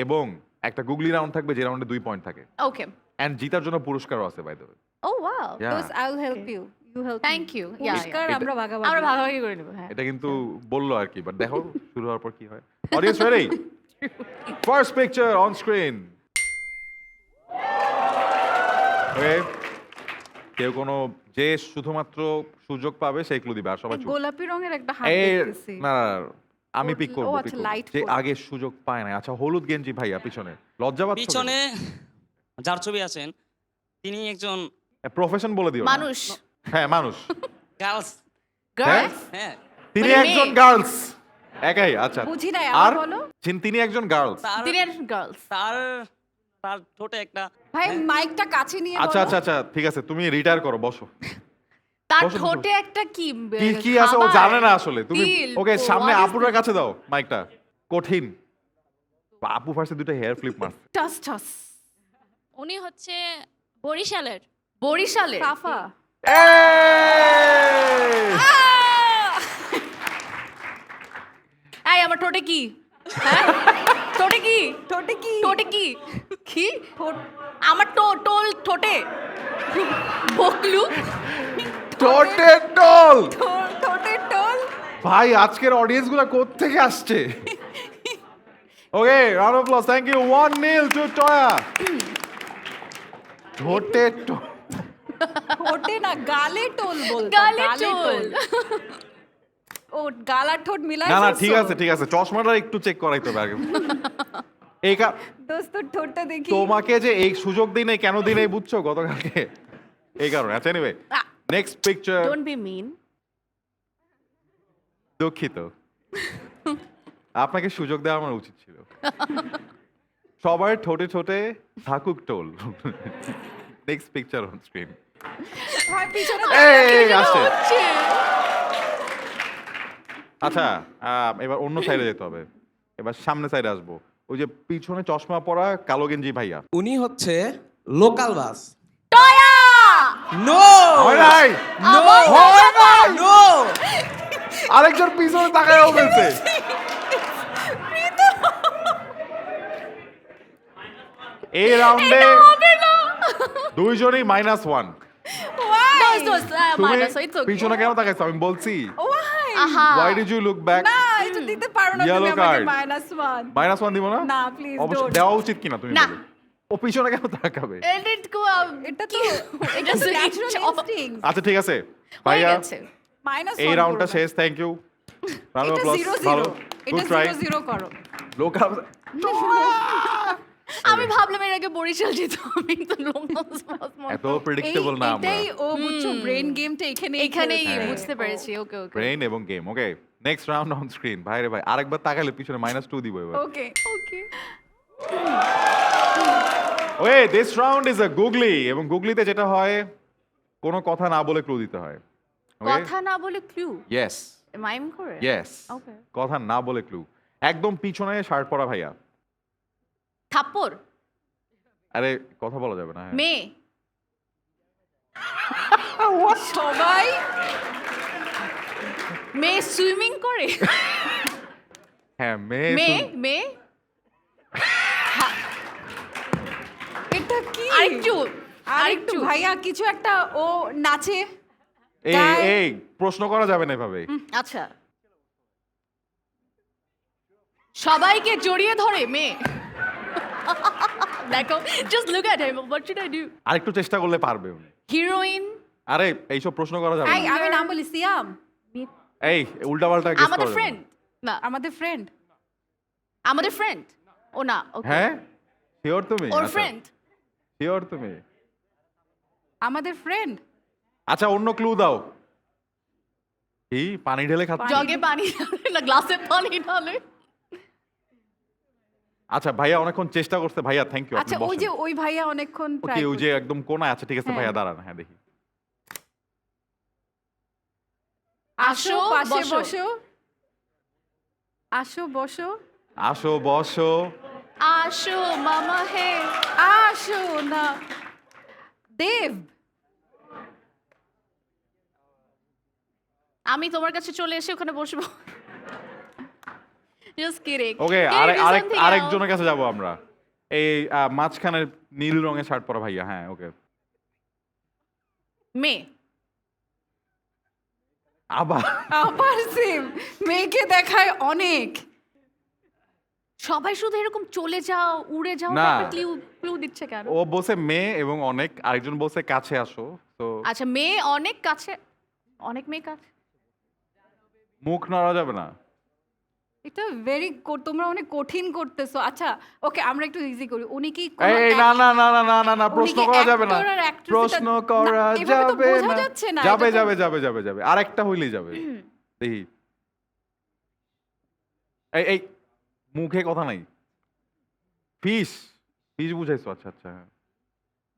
এবং একটা গুগলি রাউন্ড থাকবে যে রাউন্ডে 2 পয়েন্ট থাকে। ওকে। এন্ড জিতার জন্য পুরস্কারও আছে by the way. Oh wow. Those I'll help you. You help me. Thank you. Yeah, পুরস্কার yeah. আমরা ভাগাভাগি। আমরা ভাগাভাগি করে নেব। হ্যাঁ। এটা কিন্তু বললো আর কি, বাট দেখো শুরু হওয়ার পর কি হয়। Audience ready? First picture on screen. Okay, কেউ কোনো যে শুধুমাত্র সুযোগ পাবে সেই ক্লু দিবে, আর সবাই চুপ। গোলাপি রঙের একটা হাত এই দেখতেছি। না না, আমি পিক করব। ও আচ্ছা, light যে color। আগে সুযোগ পায় না। আচ্ছা, হলুদ গেঞ্জি ভাইয়া পিছনে, লজ্জা পাচ্ছ? পিছনে যার ছবি আছেন তিনি একজন প্রফেশন বলে দিও না। মানুষ। হ্যাঁ, মানুষ। গার্লস। গার্লস। হ্যাঁ, তিনি মানে একজন মেয়ে। গার্লস। একাই? আচ্ছা। বুঝি নাই, আর আবার বলো। তিনি একজন গার্লস। তার তিনি গার্লস। তার তার ঠোঁটে একটা ভাই মাইকটা কাছে নিয়ে আচ্ছা বলো। আচ্ছা আচ্ছা, ঠিক আছে, তুমি রিটায়ার করো, বসো। তার বসুন, বসুন। ঠোঁটে একটা কি কি কি আছে ও খাবার? জানে না আসলে। তুমি তিল। ওকে সামনে What is আপুটার কাছে দাও মাইকটা। কঠিন। আপু ফার্স্টে দুটো হেয়ার ফ্লিপ মারছে। টাস টাস। উনি হচ্ছে বরিশালের। বরিশালে। সাফা। এই! এই আমার ঠোঁটে কি? হ্যাঁ? ঠোঁটে কি? ঠোঁটে কি? ঠোঁটে কি? কি? ঠোঁট আমার টোল ঠোঁটে। বকলু। টোটে টোল। ঠোঁটে টোল। ভাই, আজকের অডিয়েন্স গুলা কোত্থেকে আসছে? Okay, round of applause. Thank you. 1-0 to Toya. ঠোঁটে টোল। ঠোঁটে না, গালে টোল বলতো। গালে টোল। ও গাল আর ঠোঁট মিলাই না না, ফেলছো? ঠিক আছে ঠিক আছে, চশমাটা একটু চেক করাইতে হবে আগে। এই দোস্ত ঠোঁটটা দেখি। তোমাকে যে এই সুযোগ দিই নাই, কেন দিই নাই বুঝছো গতকালকে? এই কারণে। আচ্ছা, anyway, next picture. Don't be mean. দুঃখিত, আপনাকে সুযোগ দেওয়া আমার উচিত ছিল। সবার ঠোঁটে ঠোঁটে থাকুক toll. Next picture on screen. ভাই পিছনে এই আসছে। আচ্ছা, এবার অন্য সাইডে যেতে হবে। এবার সামনে সাইডে আসবো। ওই যে পিছনে চশমা পরা কালো গেঞ্জি ভাইয়া। উনি হচ্ছে লোকাল বাস। টয়া! নো হয় নাই, আমার হয় নাই। নো আরেকজন পিছনে তাকায়ও বলছে। এই রাউন্ডে দুইজনই -1। দোস্ত তুমি মাইনাস ইটস ওকে। পিছনে কেন তাকাইছো? আমি বলছি। ওয়াই? আহা। Why did you look back? না, এটা দিতে পারো না তুমি Yellow আমাকে card. -1। -1 দিব না? না, please অবশ্যই don't. দেওয়া উচিত কিনা তুমি না। বলো। ও পিছনে কেন তাকাবে? এটা তো এটা তো ন্যাচারাল ইনস্টিংক্ট। আচ্ছা, ঠিক আছে হয়ে ভাইয়া, গেছে। -1 এই রাউন্ডটা শেষ। Thank you. রাউন্ড অফ এটা অ্যাপ্লজ। 0-0 ভালো, এটা গুড ট্রাই। 0-0 করো। লোকাল। আমি ভাবলাম এর আগে বরিশাল যেত। আমি তো এত প্রেডিক্টেবল না আমরা। এটাই ও বুঝছো ব্রেন গেমটা এখানেই এখানেই খেলছে। বুঝতে পেরেছি। Okay okay. ব্রেইন এবং game. Okay, next round on screen. ভাই রে ভাই, আরেকবার তাকালে পিছনে -2 দিব এবার। Okay okay. ওয়ে, this round is a googly, এবং গুগলিতে যেটা হয় কোনো কথা না বলে ক্লু দিতে হয়। ওকে, কথা না বলে ক্লু। ইয়েস মাইম করে। ইয়েস, ওকে। কথা না বলে ক্লু। একদম পিছনে শার্ট পরা ভাইয়া। থাপ্পড়। আরে কথা বলা যাবে না। হ্যাঁ। মেয়ে। সবাই মেয়ে সুইমিং করে। হ্যাঁ, মেয়ে মেয়ে মেয়ে। এটা কি? আরেকটু আরেকটু ভাইয়া কিছু একটা ও নাচে। এই গায়ে- এই প্রশ্ন করা যাবে না এভাবে। আচ্ছা। সবাইকে জড়িয়ে ধরে মেয়ে। দেখো, just look at him. What should I do? আরেকটু চেষ্টা করলে পারবে উনি। হিরোইন। আরে এইসব প্রশ্ন করা যাবে এই না। আমি নাম বলি সিয়াম। এই উল্টাপাল্টা গেস আমাদের করো ফ্রেন্ড না আমাদের ফ্রেন্ড আমাদের ফ্রেন্ড ও না okay. হ্যাঁ শিওর তুমি ওর ফ্রেন্ড শিওর তুমি আমাদের ফ্রেন্ড আচ্ছা অন্য ক্লু দাও কি পানি ঢেলে খাচ্ছে জগে পানি ঢালে না গ্লাসে পানি ঢালে আচ্ছা ভাইয়া অনেকক্ষণ চেষ্টা করছে ভাইয়া থ্যাংক ইউ আচ্ছা ওই যে ওই ভাইয়া অনেকক্ষণ ওকে try ওই যে একদম কোনায় আছে ঠিক আছে হ্যাঁ। ভাইয়া দাঁড়ান হ্যাঁ দেখি আসো পাশে বসো আসো বসো আসো বসো আসো মামা হে আসো না দেব আমি তোমার কাছে চলে এসে ওখানে বসবো জাস্ট কিডিং ওকে আরেকজনের কাছে যাব আমরা এই মাঝখানে নীল রঙের শার্ট পরা ভাইয়া হ্যাঁ ওকে মে আবার আবার সেম মেয়েকে দেখায় অনেক সবাই শুধু এরকম চলে যাও উড়ে যাও না। ক্লু ক্লু দিচ্ছে কেন ও বলছে মেয়ে এবং অনেক আরেকজন বলছে কাছে আসো তো আচ্ছা মেয়ে অনেক কাছে অনেক মেয়ে কাছে মুখ নড়া যাবে না এটা ভেরি তোমরা অনেক কঠিন করতেছো আচ্ছা ওকে আমরা একটু ইজি করি উনি কি কোনো এই না না না না না না না উনি প্রশ্ন কি করা যাবে না actor আর actress প্রশ্ন এটা- করা না, এভাবে তো যাবে বোঝা না যাচ্ছে না, যাবে এটা তো- যাবে যাবে যাবে যাবে আরেকটা হইলেই যাবে দেখি এই মুখে কথা নাই ফিশ ফিশ বুঝাইছো আচ্ছা আচ্ছা হ্যাঁ।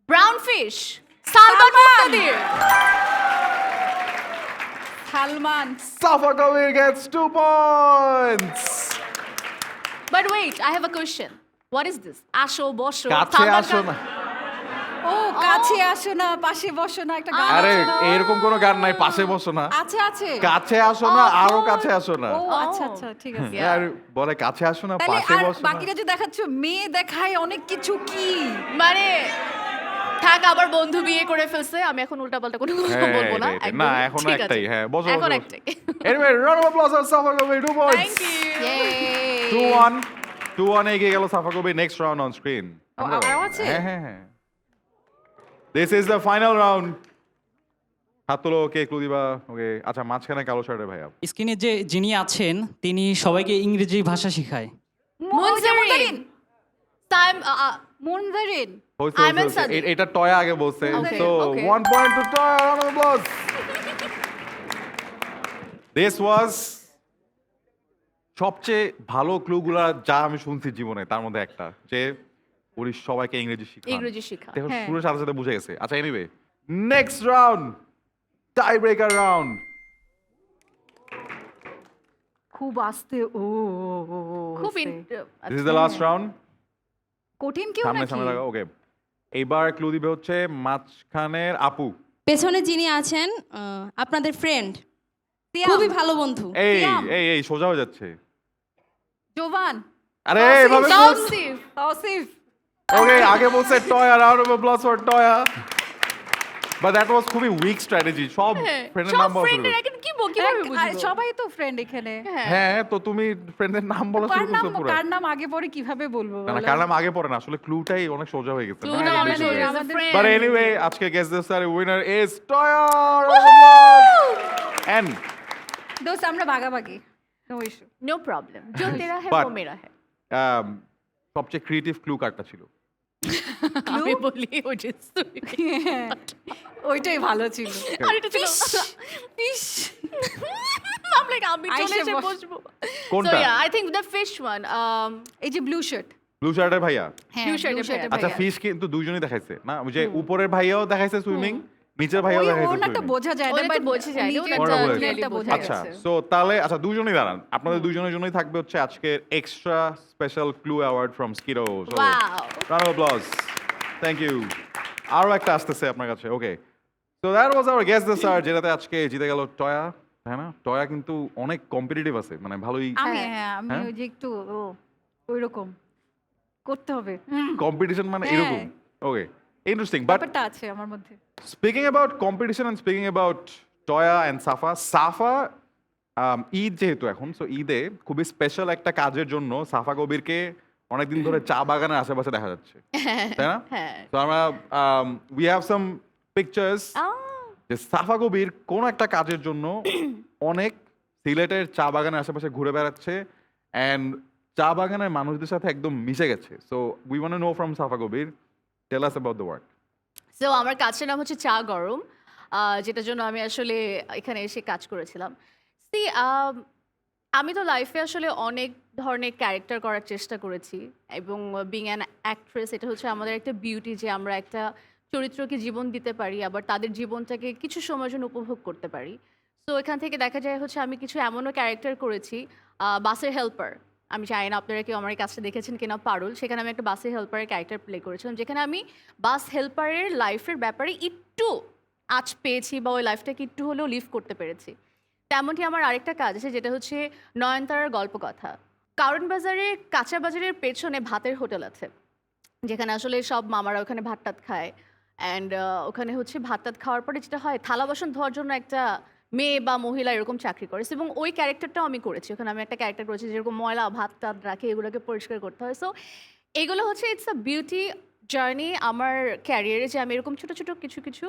Brown fish Salman Muktadir Salman Safa Kabir gets 2 points. But wait I have a question what is this আসো বসো কাছে সালমান আসো খান- না ও কাছে আসো না পাশে বসো না একটা গান আরে আছে না? এরকম কোনো গান নাই পাশে বসো না আছে আছে কাছে আসো না আরো কাছে আসো না ও আচ্ছা আচ্ছা ঠিক আছে আর বলে কাছে আসো না তাহলে পাশে আর বসো না বাকিরা যে দেখাচ্ছ মেয়ে দেখায় অনেক কিছু কি মানে থাক আবার বন্ধু বিয়ে করে ফেলছে আমি এখন উল্টাপাল্টা কোনো কথা হ্যাঁ, বলবো না এটাই। একদম। না, এখনো ঠিক আছে। একটাই, হ্যাঁ, বসো, এখন বসো। একটাই Anyway, round of applause for Safa Kabir 2 points. Thank you 2-1 2-1 এগিয়ে গেল Safa Kabir next round on screen ও, আরো আছে? হ্যাঁ হ্যাঁ হ্যাঁ this is the final round হাত তোলো কে ক্লু দিবা ওকে আচ্ছা মাঝখানে কালো শার্টের ভাইয়া স্ক্রিনে যে যিনি আছেন তিনি সবাইকে ইংরেজি ভাষা শেখায় মুনজারিন টাইম মুনজারিন হইছে, Ayman হইছে, Sadiq. এটা টয়া আগে বলছে Okay, so okay. 1 point to Toya round of applause this was সবচেয়ে ভালো ক্লুগুলা যা আমি শুনছি জীবনে তার মধ্যে একটা যে উনি সবাইকে ইংরেজি শিখান ইংরেজি শেখা দেখো হ্যাঁ। শুরুর সাথে সাথে বুঝে গেছে আচ্ছা anyway next round tie breaker round খুব আস্তে ও খুব this is the last round কঠিন কেউ সামনে নাকি সামনে লাগা ওকে এইবার ক্লু দিবে হচ্ছে মাঝখানের আপু পেছনে যিনি আছেন আপনাদের ফ্রেন্ড সিয়াম, খুবই ভালো বন্ধু এই সিয়াম। এই সোজা হয়ে যাচ্ছে জোভান আরে তাওসিফ, এভাবে তাওসিফ তাওসিফ ওকে আগে বলছে Toya round of applause for Toya but that was খুবই উইক স্ট্র্যাটেজি সব ফ্রেন্ডের সব নাম বলা ফ্রেন্ডের এখন কি কিভাবে আর বুঝবো সবাই তো ফ্রেন্ড এখানে হ্যাঁ তো তুমি ফ্রেন্ডের নাম বলা কার শুরু নাম করছো পুরো কার নাম আগে পরে কিভাবে বলবো না না বলো? কার নাম আগে পড়ে না আসলে ক্লুটাই অনেক সোজা হয়ে গেছে Clue টা অনেক সোজা, আমাদের friend. বাট এনিওয়ে আজকে গেস দিস আর উইনার ইজ টয়া এন্ড দোস্ত আমরা ভাগাভাগি নো ইস্যু নো প্রবলেম जो तेरा है But- वो मेरा है সবচেয়ে ক্রিয়েটিভ ক্লু কার্ডটা ছিল আমি বলি ও যে ওইটাই ভালো ছিল আর এটা ছিল ফিশ I'm like আমি চলে আইসে এসে বস- বসবো so কোনটা? yeah I think the fish one এই যে ব্লু শার্ট ব্লু শার্টের ভাইয়া হ্যাঁ Blue shirt এর blue shirt এর ভাইয়া। আচ্ছা ভাইয়া। ফিশ কিন্তু দুইজনই দেখাইছে না ওই যে উপরের ভাইয়াও দেখাইছে সুইমিং নিচের ভাইয়াও ওই দেখাইছে ওনারটা সুইমিং বোঝা যায় না ওনারটা but বোঝা যায় না, নিজের ওনারটা ওনারটা বোঝা আচ্ছা যাচ্ছে সো তাহলে আচ্ছা দুজনেই দাঁড়ান আপনাদের দুজনের জন্যই থাকবে হচ্ছে আজকের extra special clue award from Skitto so wow round of applause thank you আরো একটা আসতেছে আপনার কাছে okay so that was our guess the star যেটাতে আজকে জিতে গেল টয়া হ্যাঁ না টয়া কিন্তু অনেক কম্পিটিটিভ আছে মানে ভালোই আমি হ্যাঁ। হ্যাঁ আমি হ্যাঁ? ওই যে একটু ওই রকম করতে হবে কম্পিটিশন মানে হ্যাঁ। এরকম ওকে ইন্টারেস্টিং বাট ব্যাপারটা আছে আমার মধ্যে Speaking about competition and speaking about Toya and Safa, Eid যেহেতু এখন সো ঈদে খুবই স্পেশাল একটা কাজের জন্য সাফা কবিরকে অনেকদিন ধরে চা বাগানের আশেপাশে দেখা যাচ্ছে তাই না হ্যাঁ তো আমরা উই হ্যাভ সাম পিকচার্স যে সাফা কবির কোন একটা কাজের জন্য অনেক সিলেটের চা বাগানের আশেপাশে ঘুরে বেড়াচ্ছে অ্যান্ড চা বাগানের মানুষদের সাথে একদম মিশে গেছে। So we want to know from Safa Kabir, tell us about the work. So আমার কাজটার নাম হচ্ছে চা গরম, যেটার জন্য আমি আসলে এখানে এসে কাজ করেছিলাম। সি আমি তো লাইফে আসলে অনেক ধরনের ক্যারেক্টার করার চেষ্টা করেছি, এবং বিং অ্যান অ্যাক্ট্রেস এটা হচ্ছে আমাদের একটা বিউটি যে আমরা একটা চরিত্রকে জীবন দিতে পারি, আবার তাদের জীবনটাকে কিছু সময়ের জন্য উপভোগ করতে পারি। সো এখান থেকে দেখা যায় হচ্ছে আমি কিছু এমনও ক্যারেক্টার করেছি, বাসের হেল্পার। আমি জানি না আপনারা কেউ আমার এই কাজটা দেখেছেন কিনা, পারুল, সেখানে আমি একটা বাসের হেল্পারের ক্যারেক্টার প্লে করেছিলাম, যেখানে আমি বাস হেল্পারের লাইফের ব্যাপারে একটু আঁচ পেয়েছি বা ওই লাইফটাকে একটু হলেও লিভ করতে পেরেছি। তেমনটি আমার আরেকটা কাজ আছে, যেটা হচ্ছে নয়নতারার গল্প কথা। কারণ বাজারে কাঁচা বাজারের পেছনে ভাতের হোটেল আছে, যেখানে আসলে সব মামারা ওখানে ভাত টাত খায়। অ্যান্ড ওখানে হচ্ছে ভাত টাত খাওয়ার পরে যেটা হয়, থালা বাসন ধোয়ার জন্য একটা মেয়ে বা মহিলা এরকম চাকরি করে, এবং ওই ক্যারেক্টারটাও আমি করেছি। ওখানে আমি একটা ক্যারেক্টার করেছি যেরকম ময়লা ভাত টাত রাখে, এগুলোকে পরিষ্কার করতে হয়। সো এগুলো হচ্ছে ইটস আ বিউটি জার্নি আমার ক্যারিয়ারে, যে আমি এরকম ছোটো ছোটো কিছু কিছু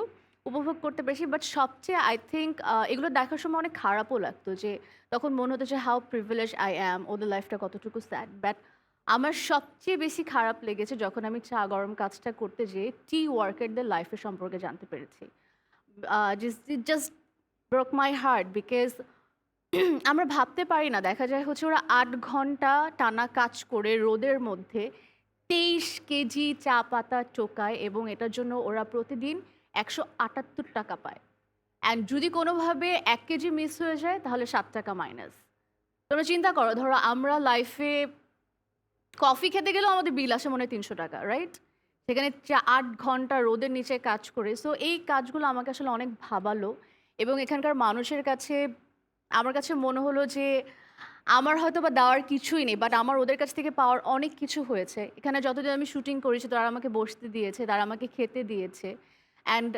উপভোগ করতে পেরেছি। বাট সবচেয়ে আই থিঙ্ক এগুলো দেখার সময় অনেক খারাপও লাগতো, যে তখন মনে হতো যে হাউ প্রিভিলেজ আই অ্যাম, ওদের লাইফটা কতটুকু স্যাড। বাট আমার সবচেয়ে বেশি খারাপ লেগেছে যখন আমি চা গরম কাজটা করতে যেয়ে টি ওয়ার্কারদের লাইফের সম্পর্কে জানতে পেরেছি। Just broke my heart, because আমরা ভাবতে পারি না, দেখা যায় হচ্ছে ওরা 8 ঘন্টা টানা কাজ করে রোদের মধ্যে 23 কেজি চা পাতা টোকায়, এবং এটার জন্য ওরা প্রতিদিন 178 টাকা পায়। অ্যান্ড যদি কোনোভাবে 1 কেজি মিস হয়ে যায় তাহলে 7 টাকা মাইনাস। তোমরা চিন্তা করো, ধরো আমরা লাইফে কফি খেতে গেলেও আমাদের বিল আসে মনে হয় 300 টাকা, রাইট? সেখানে 8 ঘন্টা রোদের নিচে কাজ করে। সো এই কাজগুলো আমাকে আসলে অনেক ভাবালো, এবং এখানকার মানুষের কাছে আমার কাছে মনে হলো যে আমার হয়তো বা দেওয়ার কিছুই নেই, বাট আমার ওদের কাছ থেকে পাওয়ার অনেক কিছু হয়েছে। এখানে যতদিন আমি শুটিং করেছি তারা আমাকে বসতে দিয়েছে, তারা আমাকে খেতে দিয়েছে। অ্যান্ড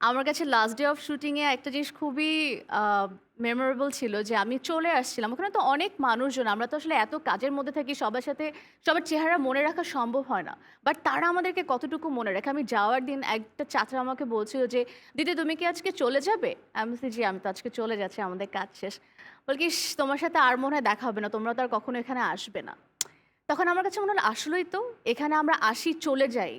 আমার কাছে লাস্ট ডে অফ শুটিংয়ে একটা জিনিস খুবই মেমোরেবল ছিল, যে আমি চলে আসছিলাম, ওখানে তো অনেক মানুষজন, আমরা তো আসলে এত কাজের মধ্যে থাকি, সবার সাথে সবার চেহারা মনে রাখা সম্ভব হয় না, বাট তারা আমাদেরকে কতটুকু মনে রাখে। আমি যাওয়ার দিন একটা চাচা আমাকে বলছিল যে দিদি তুমি কি আজকে চলে যাবে? আমি বলছি জি আমি তো আজকে চলে যাচ্ছি, আমাদের কাজ শেষ। বল কি তোমার সাথে আর মনে হয় দেখা হবে না, তোমরা তো আর কখনো এখানে আসবে না। তখন আমার কাছে মনে হলো আসলেই তো, এখানে আমরা আসি চলে যাই,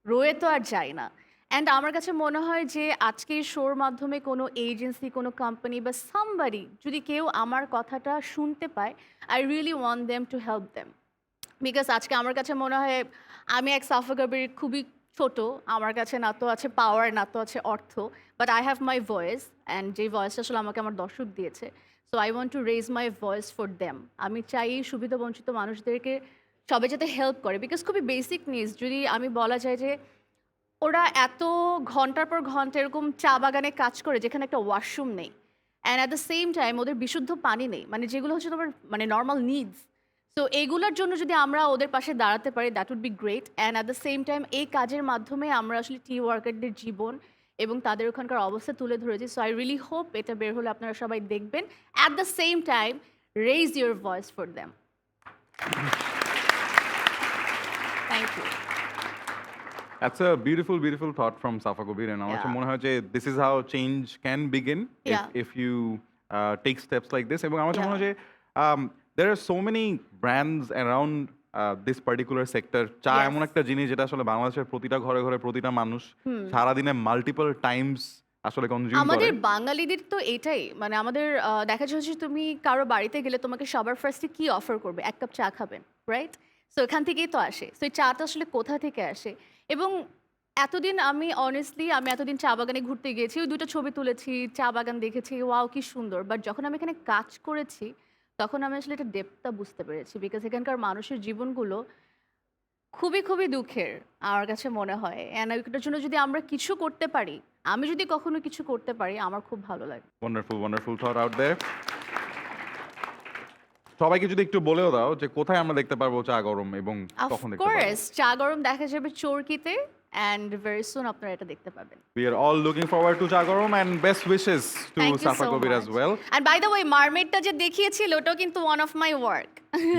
রয়ে তো আর যাই না। অ্যান্ড আমার কাছে মনে হয় যে আজকে এই শোর মাধ্যমে কোনো এজেন্সি, কোনো কোম্পানি বা সামবাডি যদি কেউ আমার কথাটা শুনতে পায়, I really want them to help them. Because আজকে আমার কাছে মনে হয় আমি এক সাফা কবির খুবই ছোট, আমার কাছে না তো আছে পাওয়ার, না তো আছে অর্থ, but I have my voice, and যেই ভয়েসটা আসলে আমাকে আমার দর্শক দিয়েছে। So I want to raise my voice for them. আমি চাই এই সুবিধাবঞ্চিত মানুষদেরকে সবাই যাতে হেল্প করে, বিকজ খুবই বেসিক নিডস। যদি আমি বলা যায় যে ওরা এত ঘন্টার পর ঘন্টা এরকম চা বাগানে কাজ করে যেখানে একটা ওয়াশরুম নেই, and at the same time ওদের বিশুদ্ধ পানি নেই, মানে যেগুলো হচ্ছে তোমার মানে নর্মাল নিডস। সো এইগুলোর জন্য যদি আমরা ওদের পাশে দাঁড়াতে পারি, that would be great. And at the same time এই কাজের মাধ্যমে আমরা আসলে টি ওয়ার্কারদের জীবন এবং তাদের ওখানকার অবস্থা তুলে ধরেছি। সো আই রিয়েলি হোপ এটা বের হলে আপনারা সবাই দেখবেন। At the same time raise your voice for them. Thank you. That's a beautiful, beautiful thought from Safa Kabir, and আমার Yeah. মনে হয় যে this is how change can begin Yeah. if you take steps like this. এবং আমার Yeah. মনে হয় যে there are so many brands around this particular sector. চা Yes. এমন একটা জিনিস যেটা আসলে বাংলাদেশের প্রতিটা ঘরে ঘরে প্রতিটা মানুষ সারাদিনে মাল্টিপল টাইমস আসলে কনজিউম করে। আমাদের বাঙালিদের তো এটাই, মানে আমাদের দেখা যাচ্ছে তুমি কারো বাড়িতে গেলে তোমাকে সবার ফার্স্টে কি অফার করবে, 1 কাপ চা খাবেন, রাইট? সো এখান থেকেই তো আসে। সো এই চাটা আসলে কোথা থেকে আসে? এবং এতদিন আমি অনেস্টলি আমি এতদিন চা বাগানে ঘুরতে গিয়েছি, ওই 2টা ছবি তুলেছি, চা বাগান দেখেছি, ওয়াও কি সুন্দর। বাট যখন আমি এখানে কাজ করেছি তখন আমি আসলে এটা ডেপথটা বুঝতে পেরেছি, বিকজ এখানকার মানুষের জীবনগুলো খুবই খুবই দুঃখের আমার কাছে মনে হয়। অ্যান্ড এটার জন্য যদি আমরা কিছু করতে পারি, আমি যদি কখনো কিছু করতে পারি, আমার খুব ভালো লাগে। Wonderful, wonderful thought out there. সবাইকে যদি একটু বলেও দাও যে কোথায় আমরা দেখতে পারবো চা গরম এবং কখন দেখতে পারবো? অফকোর্স চা গরম দেখা যাবে চরকিতে, অ্যান্ড ভেরি সুন আপনারা এটা দেখতে পাবেন। We are all looking forward to চা গরম and best wishes to Thank you Safa so Kabir as much. well. And by the way, মারমেডটা যে দেখিয়েছিল ওটাও কিন্তু one of my work.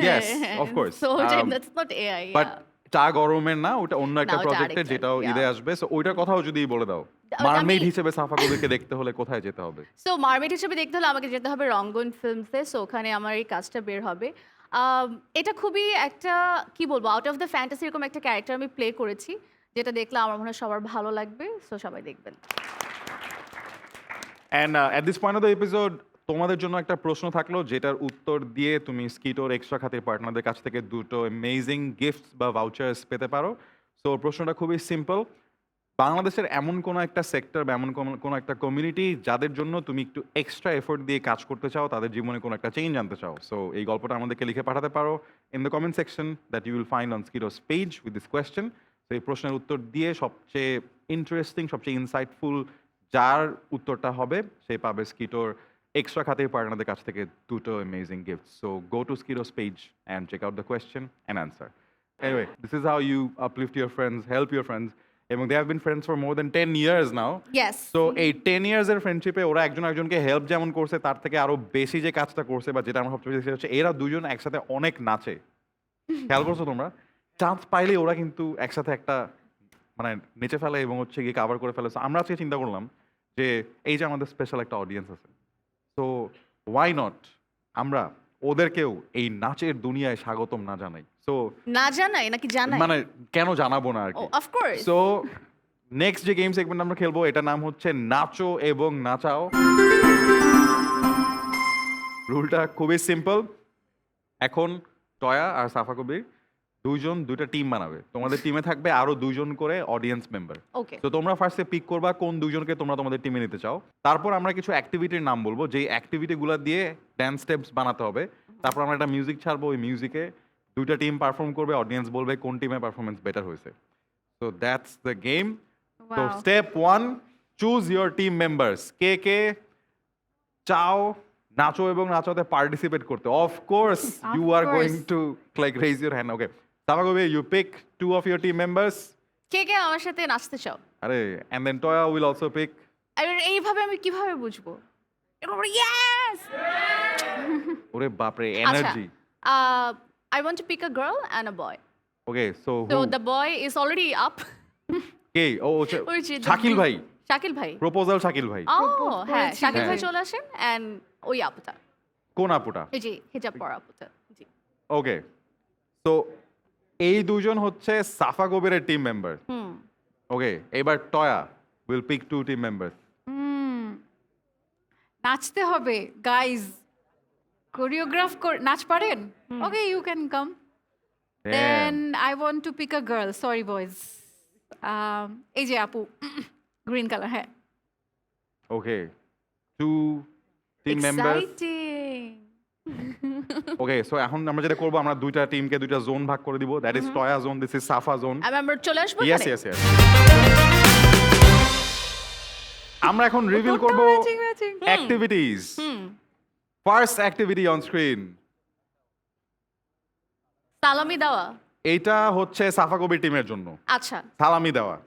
Yes, of course. So Um, that's not AI. But চা গরমের না, ওটা অন্য একটা না, ওটা প্রজেক্টে আরেকটা, যেটাও yeah. ঈদে আসবে। সো ওইটার কথাও যদি বলে দাও, আমি- মারমেড হিসেবে সাফা কবিরকে দেখতে হলে কোথায় যেতে হবে? সো মারমেড হিসেবে দেখতে হলে আমাকে যেতে হবে রঙ্গন ফিল্মসে। সো ওখানে আমার এই কাজটা বের হবে। এটা খুবই একটা কি বলবো, আউট অফ দ্য ফ্যান্টাসি এরকম একটা ক্যারেক্টার আমি প্লে করেছি, যেটা দেখলে আমার মনে হয় সবার ভালো লাগবে। সো সবাই দেখবেন। And at this point of the episode তোমাদের জন্য একটা প্রশ্ন থাকলো, যেটার উত্তর দিয়ে তুমি স্কিটোর এক্সট্রা খাতের পার্টনারদের কাছ থেকে দুটো অ্যামেজিং গিফটস বা ভাউচার্স পেতে পারো। সো প্রশ্নটা খুবই সিম্পল। বাংলাদেশের এমন কোনো একটা সেক্টর বা এমন কোনো একটা কমিউনিটি যাদের জন্য তুমি একটু এক্সট্রা এফোর্ট দিয়ে কাজ করতে চাও, তাদের জীবনে কোনো একটা চেঞ্জ আনতে চাও। সো এই গল্পটা আমাদেরকে লিখে পাঠাতে পারো in the comment section that you will find on Skitto's page with this question. তো এই প্রশ্নের উত্তর দিয়ে সবচেয়ে ইন্টারেস্টিং, সবচেয়ে ইনসাইটফুল যার উত্তরটা হবে সে পাবে স্কিটোর এক্সট্রা খাতের পার্টনারদের কাছ থেকে দুটো amazing gift. So go to Skitto's page and check out the question and answer. Anyway, this is how you uplift your friends, help your friends. এবং they have been friends for more than 10 years now. Yes. So এই 10 years এর ফ্রেন্ডশিপে ওরা একজন একজনকে help যেমন করছে, তার থেকে আরো বেশি যে কাজটা করছে বা যেটা আমার সবচেয়ে বেশি হচ্ছে, এরা দুজন একসাথে অনেক নাচে। খেয়াল করছো তোমরা? চান্স পাইলে ওরা কিন্তু একসাথে একটা মানে নেচে ফেলে এবং হচ্ছে গিয়ে কাভার করে ফেলে। So আমরা আজকে চিন্তা করলাম যে এই যে আমাদের স্পেশাল একটা অডিয়েন্স আছে, সো ওয়াই নট আমরা ওদেরকেও এই নাচের দুনিয়ায় স্বাগতম না জানাই। সো না জানাই নাকি জানাই? মানে কেন জানাবো না আর ও কি। অফকোর্স। সো নেক্সট যে গেম সেগমেন্ট আমরা খেলবো, এটার নাম হচ্ছে নাচো এবং নাচাও। রুলটা খুবই সিম্পল। এখন টয়া আর সাফা কবির দুইজন দুইটা টিম বানাবে। তোমাদের টিমে থাকবে আরো দুইজন করে অডিয়েন্স মেম্বার। ওকে। তো তোমরা ফার্স্টে পিক করবা কোন দুইজনকে তোমরা তোমাদের টিমে নিতে চাও। তারপর আমরা কিছু অ্যাক্টিভিটির নাম বলবো, যেই অ্যাক্টিভিটিগুলো দিয়ে ড্যান্স স্টেপস বানাতে হবে। তারপর আমরা একটা মিউজিক ছাড়বো, ওই মিউজিকে দুইটা টিম পারফর্ম করবে, অডিয়েন্স বলবে কোন টিমের পারফরমেন্স বেটার হয়েছে। So that's the game. তো Wow. Step 1, choose your team members. কে কে চাও নাচো এবং নাচাতে পার্টিসিপেট করতে? Of course you are course. Going to like raise your hand. Okay, Safa Kabir, you pick 2 of your team members. কে কে আমার সাথে নাচতে চাও? আরে and then Toya will also pick. আর এইভাবে আমি কিভাবে বুঝবো? ইয়েস। ওরে বাপরে, আচ্ছা, energy. I want to pick a girl and a boy. Okay, so So the boy is already up. কে? ও Which is the Shakil blue- ভাই, শাকিল ভাই। প্রপোজাল শাকিল ভাই। ও হ্যাঁ, করেছি। শাকিল ভাই হ্যাঁ। চলে আসেন এন্ড ওই আপুটা, কোন আপুটা? এই যে হিজাব পরা আপুটা। জি। ওকে, তো এই দুজন হচ্ছে সাফা কবিরের টিম মেম্বার। হুম। ওকে, এবার টয়া উইল পিক 2 টিম মেম্বার্স। নাচতে হবে গাইজ, কোরিওগ্রাফ নাচ পারেন? Okay, you can come. Then I want to pick a girl. Sorry boys, এই যে আপু গ্রিন কালার। হ্যাঁ, okay, 2 team members. Exciting. Okay, so এখন আমরা যেটা করবো, আমরা দুইটা টিমকে দুইটা জোন ভাগ করে দিব। That is Toya zone, this is Safa zone. আমরা চলে আসবো ইয়েস এখানে? Yes yes. আমরা এখন রিভিল করব matching matching. Activities. First activity on screen. সালামি দেওয়া। এইটা হচ্ছে সাফা কবির টিমের জন্য। আচ্ছা, সালামি দেওয়া।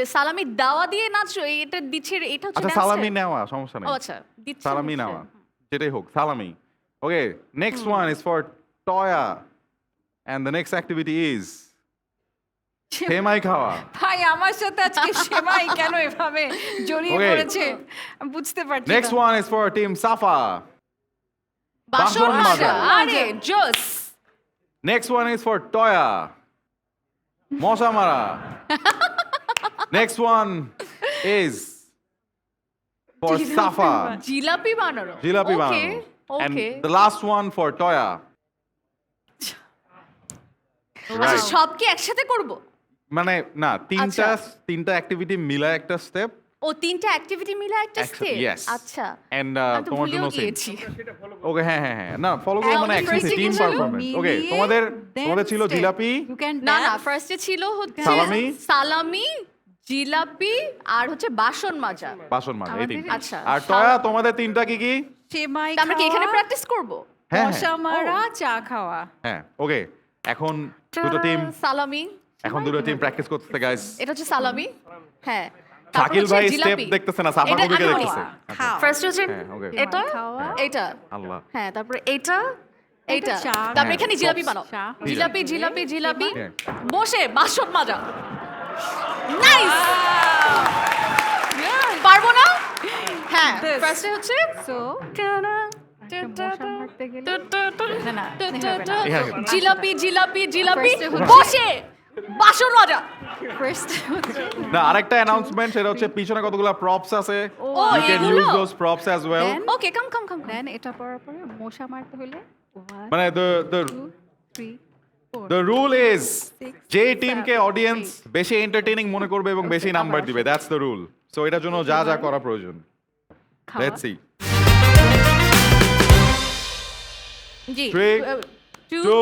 সালামি দেওয়া দিয়ে নাচো, এটা দিচ্ছে, এটা হচ্ছে আচ্ছা, dance সালামি step। নেওয়া সমস্যা নেই। ও আচ্ছা, দিচ্ছে সালামি হচ্ছে। নেওয়া, যেটাই হোক, সালামি। Okay, next one is for Toya and the next activity is সেমাই খাওয়া। ভাই আমার সাথে আজকে সেমাই কেন এভাবে জড়িয়ে Okay. পড়েছে আমি বুঝতে পারছি না। Next one is for team Safa. বাসন বাসন মাজা। মাজা। আরে জোস। Next one is for Toya. Mosha Mara. Next one is for Safa. Jalebi বানানো। Jilapi okay, banano. And okay. the last one for Toya. আচ্ছা, Right. সব কি একসাথে করব? মানে না, আচ্ছা। তিনটা অ্যাক্টিভিটি মিলা একটা স্টেপ। ও তিনটা অ্যাক্টিভিটি মিলে একটা স্টেপ। Yes. আচ্ছা। And আমি তো তোমার ভুলেও জন্য same. গিয়েছি। ওকে, হ্যাঁ হ্যাঁ হ্যাঁ, না ফলো করো, মানে একদম একসাথে টিম interesting ছিল। পারফরম্যান্স। ওকে, মিলিয়ে তোমাদের then ছিল step. জিলাপি, You can না না, dance. ফার্স্টে ছিল হচ্ছে সালামি। সালামি, জিলাপি আর হচ্ছে বাসন মাজা। বাসন মাজা, এই তিনটা। আচ্ছা। আর টয়া তোমাদের তিনটা কি কি? সেমাই তা আমরা কি এখানে প্র্যাকটিস করব? হ্যাঁ মশা মারা, চা খাওয়া। হ্যাঁ, ওকে, এখন দুটো টিম সালামি, এখন দুটো টিম প্র্যাকটিস করতেছে গাইস। এটা হচ্ছে সালামি। হ্যাঁ। তারপর শাকিল হচ্ছে ভাই স্টেপ জিলাপি। দেখতেছে না, সাফা এটা কবিকে আমি দেখতেছে। খাও। ফার্স্ট হচ্ছে হ্যাঁ, okay. এটা, খাওয়া। এটা। আল্লাহ। হ্যাঁ, তারপরে এটা, এইটা চা। তারপরে এখানে হ্যাঁ, জিলাপি props. বানাও চা। জিলাপি জিলাপি জিলাপি হ্যাঁ। বসে বাসন মাজা নাইস পারবো না হ্যাঁ This. ফার্স্টে হচ্ছে So, একটা মশা মারতে গেলে না, না, এখানে হবে না। এখানে হবে। জিলাপি জিলাপি জিলাপি First এ হচ্ছে- বসে বাসন মাজা First হচ্ছে না আরেকটা অ্যানাউন্সমেন্ট সেটা হচ্ছে পিছনে কতগুলো প্রপস আছে ও ইউ ক্যান এগুলো use those props as well Then- ওকে কাম কাম কাম দেন এটা পরার পরে মশা মারতে হলে 1 মানে the 2 3 4 the rule is Six, যে seven, টিমকে অডিয়েন্স বেশি এন্টারটেইনিং মনে করবে এবং বেশি Okay, নাম্বার আবার দিবে দ্যাটস দ্য রুল সো এটার জন্য যা যা করা প্রয়োজন খাওয়া। Let's see G 3 two 2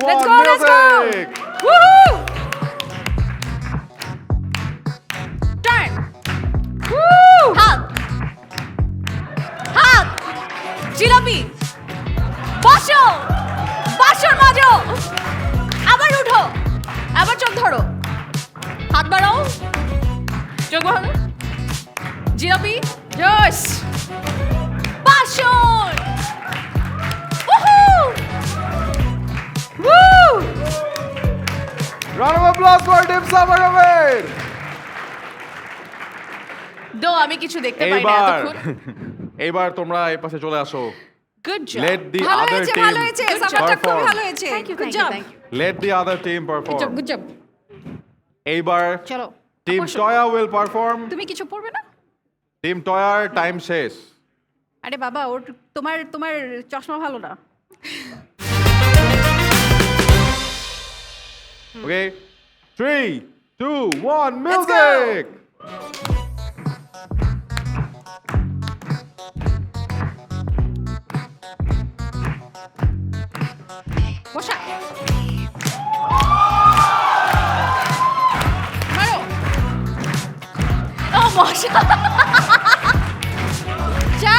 Let's 1 go, let's go. music Woohoo! Turn. Woo! হাত হাত জিলাপি বসো বাসন মাজো আবার উঠো আবার চোখ ধরো হাত বাড়াও চোখ বাড়াও জিলাপি জোশ বাসন Woohoo! Woo! round of applause for Team Samarabir দো আমি কিছু দেখতে পাই না এইবার এতক্ষণ এইবার তোমরা এই পাশে চলে আসো গুড জব let the ভালো other হয়েছে team ভালো হয়েছে Good job. সাফারটা খুব perform. ভালো হয়েছে thank you good thank job you let the other team perform good job এইবার চলো টিম বসো। টয়া will perform তুমি কিছু পড়বে না টিম টয়ার টাইম শেষ আরে বাবা ওর তোমার তোমার চশমা ভালো না Okay, 3, 2, 1, music! বসা মারো ও মশা চা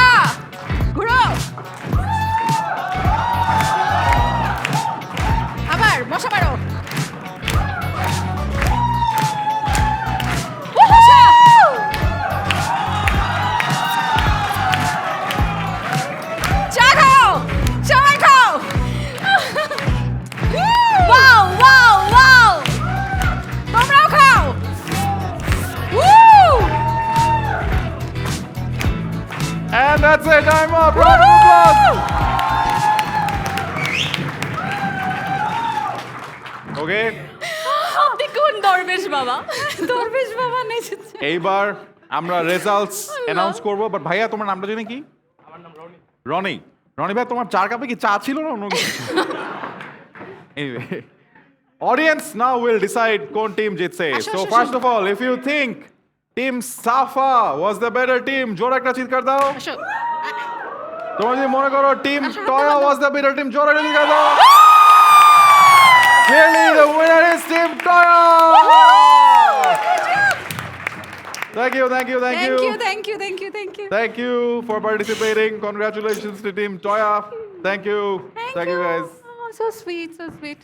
ঘুরো আবার মশা মারো চা খাও সবাই খাও ওয়াও ওয়াও ওয়াও তোমরাও খাও Woo! And that's it, time up! Round of applause! Okay, দেখুন দরবেশ বাবা দরবেশ বাবা নেচেছে এইবার আমরা রেজাল্টস অ্যানাউন্স করব বাট ভাইয়া তোমার নামটা জানি কি আমার নাম রনি রনি রনি ভাই তোমার চার কাপে কি চা ছিল না অন্য কিছু Anyway, audience now will decide কোন টিম জিতছে আসো, so আসো, first of all if you think team Safa was the better team জোরে একটা চিৎকার দাও আসো তোমরা যদি মনে করো টিম আসো, হাত টয়া দাও। was the better team জোরে একটা চিৎকার দাও Clearly the winner is team Toya Thank you, thank you, thank you. Thank you thank you thank you Thank you for participating. Congratulations to Team Toya. Thank you. Thank you guys. So sweet so sweet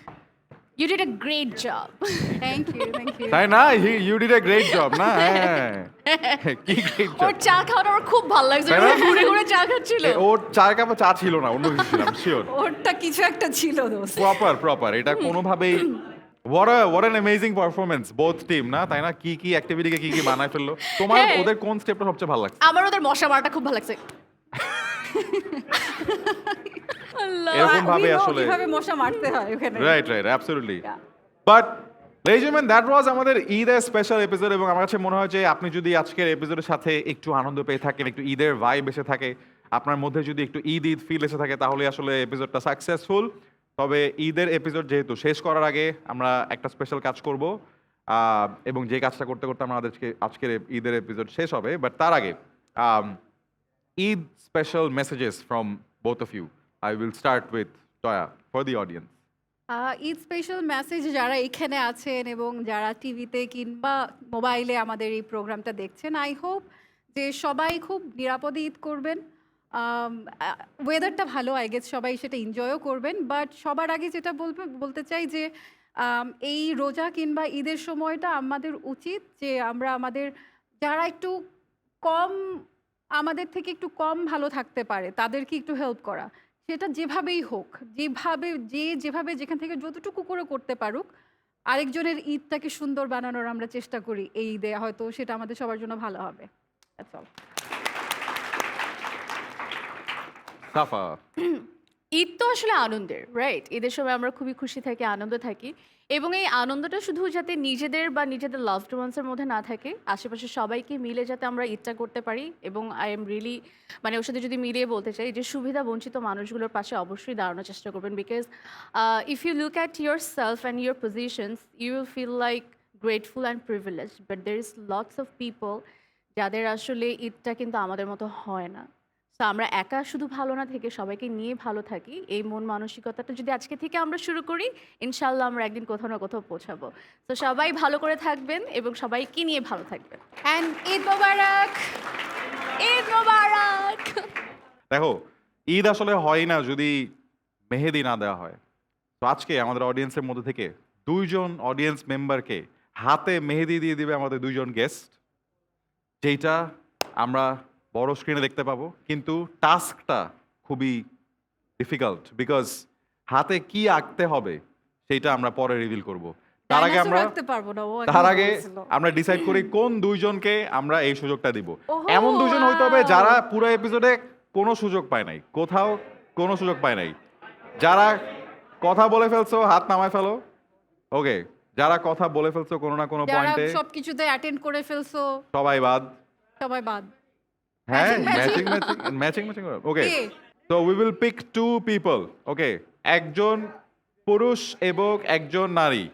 you did a great job thank you thank you তাই না you did a great job না হ্যাঁ কি great ওর job চা খাওয়াটা আমার খুব ভালো লাগছে তাই না? ঘুরে ঘুরে চা খাচ্ছিল ওর চার কাপে চা ছিল না অন্য কিছু ছিল শিওর ওরটা কিছু একটা ছিল দোস্ত প্রপার এটা কোনোভাবেই what an amazing performance both team না তাই না কি অ্যাক্টিভিটিকে কি বানায় ফেললো তোমার হ্যাঁ। ওদের কোন স্টেপটা সবচেয়ে ভালো লাগছে আমার ওদের মশা মারাটা খুব ভালো লাগছে আল্লাহ এরকম ভাবে We know আসলে কিভাবে মশা মারতে হয় ওখানে রাইট অ্যাবসলিউটলি Yeah. বাট লেজিমেন দ্যাট ওয়াজ আমাদের ঈদের স্পেশাল এপিসোড এবং আমার কাছে মনে হয় যে আপনি যদি আজকের এপিসোডের সাথে একটু আনন্দ পেয়ে থাকেন একটু ঈদের ভাইব এসে থাকে আপনার মধ্যে যদি একটু ঈদ ফিল এসে থাকে তাহলে আসলে এপিসোডটা সাকসেসফুল তবে ঈদের এপিসোড যেহেতু শেষ করার আগে আমরা একটা স্পেশাল কাজ করব এবং যে কাজটা করতে করতে আমাদেরকে আজকের ঈদের এপিসোড শেষ হবে বাট তার আগে Eid special messages from both of you I will start with Toya for the audience. Eid special message যারা এখানে আছেন এবং যারা টিভিতে কিংবা মোবাইলে আমাদের এই প্রোগ্রামটা দেখছেন আই হোপ যে সবাই খুব নিরাপদে ঈদ করবেন ওয়েদারটা ভালো আই গেস সবাই সেটা এনজয়ও করবেন বাট সবার আগে যেটা বলতে চাই যে এই রোজা কিংবা ঈদের সময়টা আমাদের উচিত যে আমরা আমাদের যারা একটু কম আমাদের থেকে একটু কম ভালো থাকতে পারে তাদেরকে একটু হেল্প করা সেটা যেভাবেই হোক, যেভাবে যেখান থেকে যতটুকু করে করতে পারুক, আরেকজনের ঈদটাকে সুন্দর বানানোর আমরা চেষ্টা করি এই ঈদে, হয়তো সেটা আমাদের সবার জন্য ভালো হবে। That's all. সাফা, ঈদ তো আসলে আনন্দের, রাইট? ঈদের সময় আমরা খুবই খুশি থাকি, আনন্দে থাকি, এবং এই আনন্দটা শুধু যাতে নিজেদের বা নিজেদের লাভড ওয়ান্সের মধ্যে না থাকে, আশেপাশে সবাইকে মিলে যাতে আমরা ঈদটা করতে পারি। এবং আই এম রিয়েলি, মানে ওর সাথে যদি মিলিয়ে বলতে চাই যে সুবিধা বঞ্চিত মানুষগুলোর পাশে অবশ্যই দাঁড়ানোর চেষ্টা করবেন, because if you look at yourself and your positions, you will feel like grateful and privilege, but there is lots of people যাদের আসলে ঈদটা কিন্তু আমাদের মতো হয় না। তো আমরা একা শুধু ভালো না থেকে সবাইকে নিয়ে ভালো থাকি, এই মন মানসিকতাটা যদি আজকে থেকে আমরা শুরু করি, ইনশাল্লাহ আমরা একদিন কোথাও না কোথাও পৌঁছাবো। তো সবাই ভালো করে থাকবেন এবং সবাইকে নিয়ে ভালো থাকবেন। অ্যান্ড ঈদ মোবারক, ঈদ মোবারক। দেখো ঈদ আসলে হয় না যদি মেহেদি না দেওয়া হয়। তো আজকে আমাদের অডিয়েন্সের মধ্যে থেকে 2 জন অডিয়েন্স মেম্বারকে হাতে মেহেদি দিয়ে দিবে আমাদের 2 জন গেস্ট, যেটা আমরা বড় স্ক্রিনে দেখতে পাবো। কিন্তু টাস্কটা খুবই ডিফিকাল্ট, বিকজ হাতে কি আঁকতে হবে সেটা আমরা পরে রিভিল করব। তার আগে আমরা ডিসাইড করি কোন 2 জনকে আমরা এই সুযোগটা দিব। এমন 2 জন হইতে হবে যারা পুরো এপিসোডে কোনো সুযোগ পায় নাই, কোথাও কোনো সুযোগ পায় নাই। যারা কথা বলে ফেলছো হাত নামায় ফেলো। ওকে, যারা কথা বলে ফেলছো কোনো না কোনো যারা পয়েন্টে, সবকিছুতে অ্যাটেন্ড করে ফেলছো সবাই বাদ। সবাই বাদ। হ্যাঁ, Matching, matching okay. So we will pick 2 people. Okay, একজন পুরুষ এবং একজন নারী।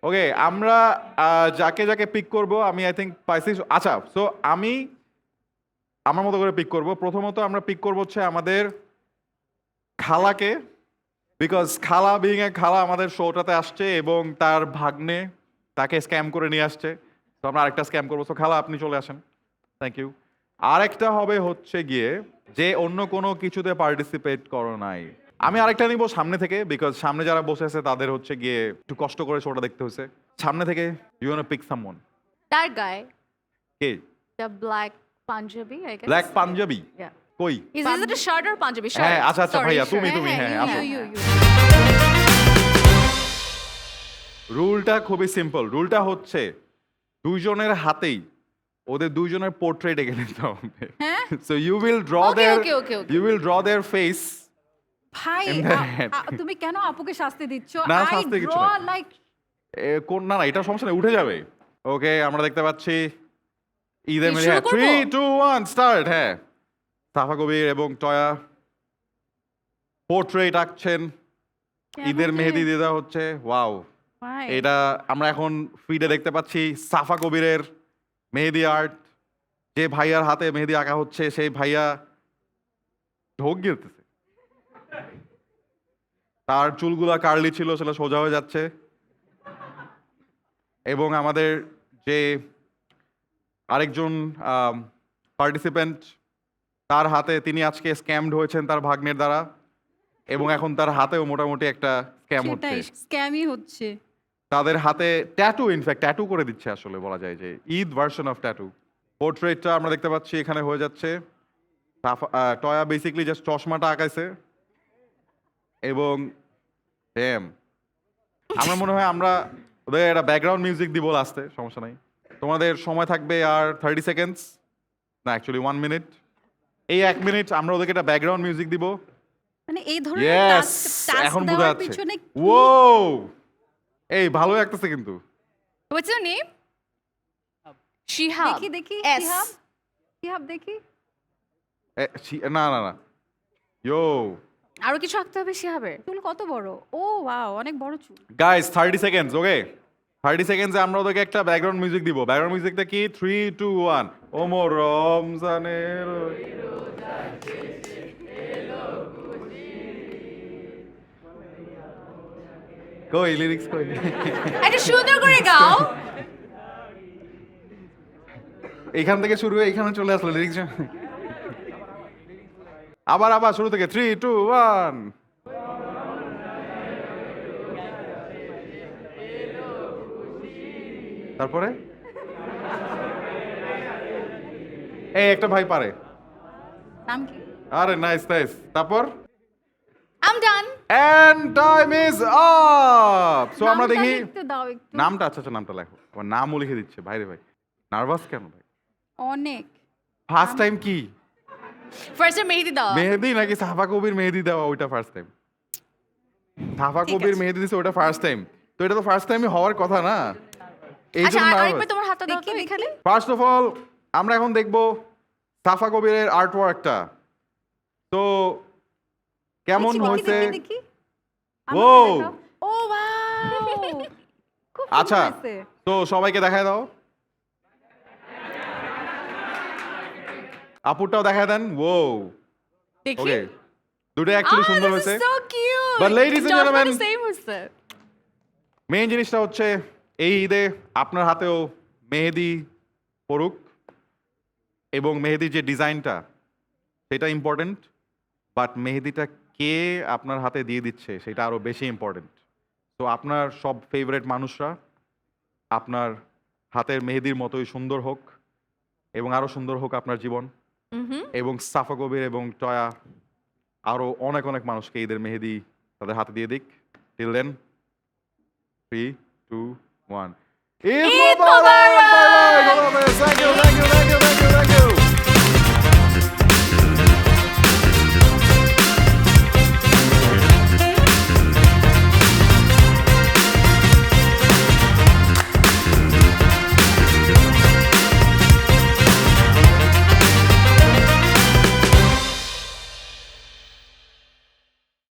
ওকে, আমরা যাকে যাকে পিক করব, আমি আই থিঙ্ক পাইছি। আচ্ছা, সো আমি আমার মতো করে পিক করব। প্রথমত আমরা পিক করব হচ্ছে আমাদের খালাকে, বিকজ খালা বিং এ খালা আমাদের শোটাতে আসছে এবং তার ভাগ্নে তাকে স্ক্যাম করে নিয়ে আসছে। তো আমরা আরেকটা স্ক্যাম করবো। সো খালা আপনি চলে আসেন, থ্যাংক ইউ। আরেকটা হবে হচ্ছে গিয়ে যে অন্য কোনো কিছুতে পার্টিসিপেট করো নাই। আমি আরেকটা নিব সামনে থেকে, বিকজ সামনে যারা বসে আছে তাদের হচ্ছে গিয়ে একটু কষ্ট করে শোটা দেখতে হয়েছে। সামনে থেকে you want to pick someone. That guy, কে? the black Punjabi, I guess. Black Punjabi? Yeah. কই? Is it a shirt or Punjabi shirt? হ্যাঁ, আচ্ছা আচ্ছা Sorry, ভাইয়া, shirt. তুমি হ্যাঁ আসো। you. রুলটা খুবই সিম্পল। রুলটা হচ্ছে 2 জনের হাতেই ওদের 2 জনের পোর্ট্রেট এঁকে নিতে হবে। হ্যাঁ? So you will draw Okay, there okay. You will draw their face. ভাই, In the head. তুমি কেন আপুকে শাস্তি দিচ্ছ? না, I শাস্তি কিছু draw না। like না না, এটা সমস্যা নেই, উঠে যাবে। ওকে, আমরা দেখতে পাচ্ছি ঈদের কি মিলে। শুরু করবো? 3 2 1 স্টার্ট। হ্যাঁ, সাফা কবির এবং টয়া পোর্ট্রেট আঁকছেন, ঈদের কেন মেহেদি রে? দিয়ে দেওয়া হচ্ছে। ওয়াও, ভাই, এটা আমরা এখন ফিডে দেখতে পাচ্ছি সাফা কবিরের মেহেদি আর্ট। যে ভাইয়ার হাতে মেহেদি আঁকা হচ্ছে সেই ভাইয়া ঢোক গিলতেছে, তার চুলগুলা কার্লি ছিল সেটা সোজা হয়ে যাচ্ছে। এবং আমাদের যে আরেকজন পার্টিসিপেন্ট, তার হাতে তিনি আজকে স্ক্যামড হয়েছেন তার ভাগ্নের দ্বারা, এবং এখন তার হাতেও মোটামুটি একটা স্ক্যাম হচ্ছে। সেটাই স্ক্যামই হচ্ছে। তাদের হাতে ট্যাটু, ইনফ্যাক্ট ট্যাটু করে দিচ্ছে, আসলে বলা যায় যে ঈদ ভার্সন অফ ট্যাটু। পোর্ট্রেটটা আমরা দেখতে পাচ্ছি এখানে হয়ে যাচ্ছে। টয়া বেসিক্যালি জাস্ট চশমাটা আঁকাইছে এবং ড্যাম, আমার মনে হয় আমরা ওদের একটা ব্যাকগ্রাউন্ড মিউজিক দিব লাস্টে, সমস্যা নাই। তোমাদের সময় থাকবে আর 30 সেকেন্ডস, না অ্যাকচুয়ালি 1 মিনিট। এই 1 মিনিট আমরা ওদেরকে একটা ব্যাকগ্রাউন্ড মিউজিক দিব। মানে এই ধরনের ইয়েস, টাস্ক এখন বোঝা দেওয়ার যাচ্ছে। পিছনে ও এই ভালো লাগতেছে কিন্তু। What's your name? Shihab. দেখি S. শিহাব দেখি। না না না, ইয়ো আরো কিছু আঁকতে হবে শিহাবের। চুল কত বড়! ও ওয়াও, অনেক বড় চুল। Guys 30 seconds. ওকে, 30 সেকেন্ডসে আমরা ওদেরকে একটা ব্যাকগ্রাউন্ড মিউজিক দিব। ব্যাকগ্রাউন্ড মিউজিকটা কি? 3 2 1। ওমর রমজানের কই লিরিক্স কই? একটা সুন্দর করে গাও। এখান থেকে শুরু হয়ে এখানে চলে আসলো লিরিক্স। আবার আবার শুরু থেকে 3 2 1। তারপরে এই একটা ভাই পারে। নাম কি? আরে নাইস নাইস। তারপর I'm done. And time is up. So আমরা নামটা দেখি লিখতে দাও একটু। নামটা আচ্ছা নামটা লেখো। আমার নামও লিখে দিচ্ছে ভাইরে ভাই। নার্ভাস কেন ভাই? অনেক। ফার্স্ট টাইম কি? First মেহেদি দাও। মেহেদি নাকি সাফা কবির মেহেদি দেওয়া ওইটা ফার্স্ট টাইম? সাফা কবির মেহেদি দিছে ওটা ফার্স্ট টাইম। তো এটা তো ফার্স্ট টাইমই হওয়ার কথা না। এই আচ্ছা জন্য আরেকবার তোমার হাতটা দাও তো দেখি, এখানে। ফার্স্ট অফ অল আমরা এখন দেখব সাফা কবিরের আর্টওয়ার্কটা। তো কেমন দেখি, হয়েছে? দেখি। ও ও ওয়াও! খুব আচ্ছা সুন্দর হয়েছে। তো সবাইকে দেখায় দাও। আপুরটাও দেখায় দেন। ও দেখি। ওকে দুটো অ্যাকচুয়ালি সুন্দর হয়েছে। So cute. But ladies and gentlemen, same হয়েছে। মেইন জিনিসটা হচ্ছে এই ঈদে আপনার হাতেও মেহেদি পড়ুক এবং মেহেদির যে ডিজাইনটা সেটা ইম্পর্টেন্ট, বাট মেহেদিটা কে আপনার হাতে দিয়ে দিচ্ছে সেটা আরও বেশি ইম্পর্টেন্ট। তো আপনার সব ফেভারিট মানুষরা আপনার হাতের মেহেদির মতোই সুন্দর হোক এবং আরও সুন্দর হোক আপনার জীবন, এবং সাফা কবির এবং টয়া আরও অনেক অনেক মানুষকে ঈদের মেহেদি তাদের হাতে দিয়ে দিক। টিল দেন 3, 2, 1 ঈদ মোবারক! Bye by!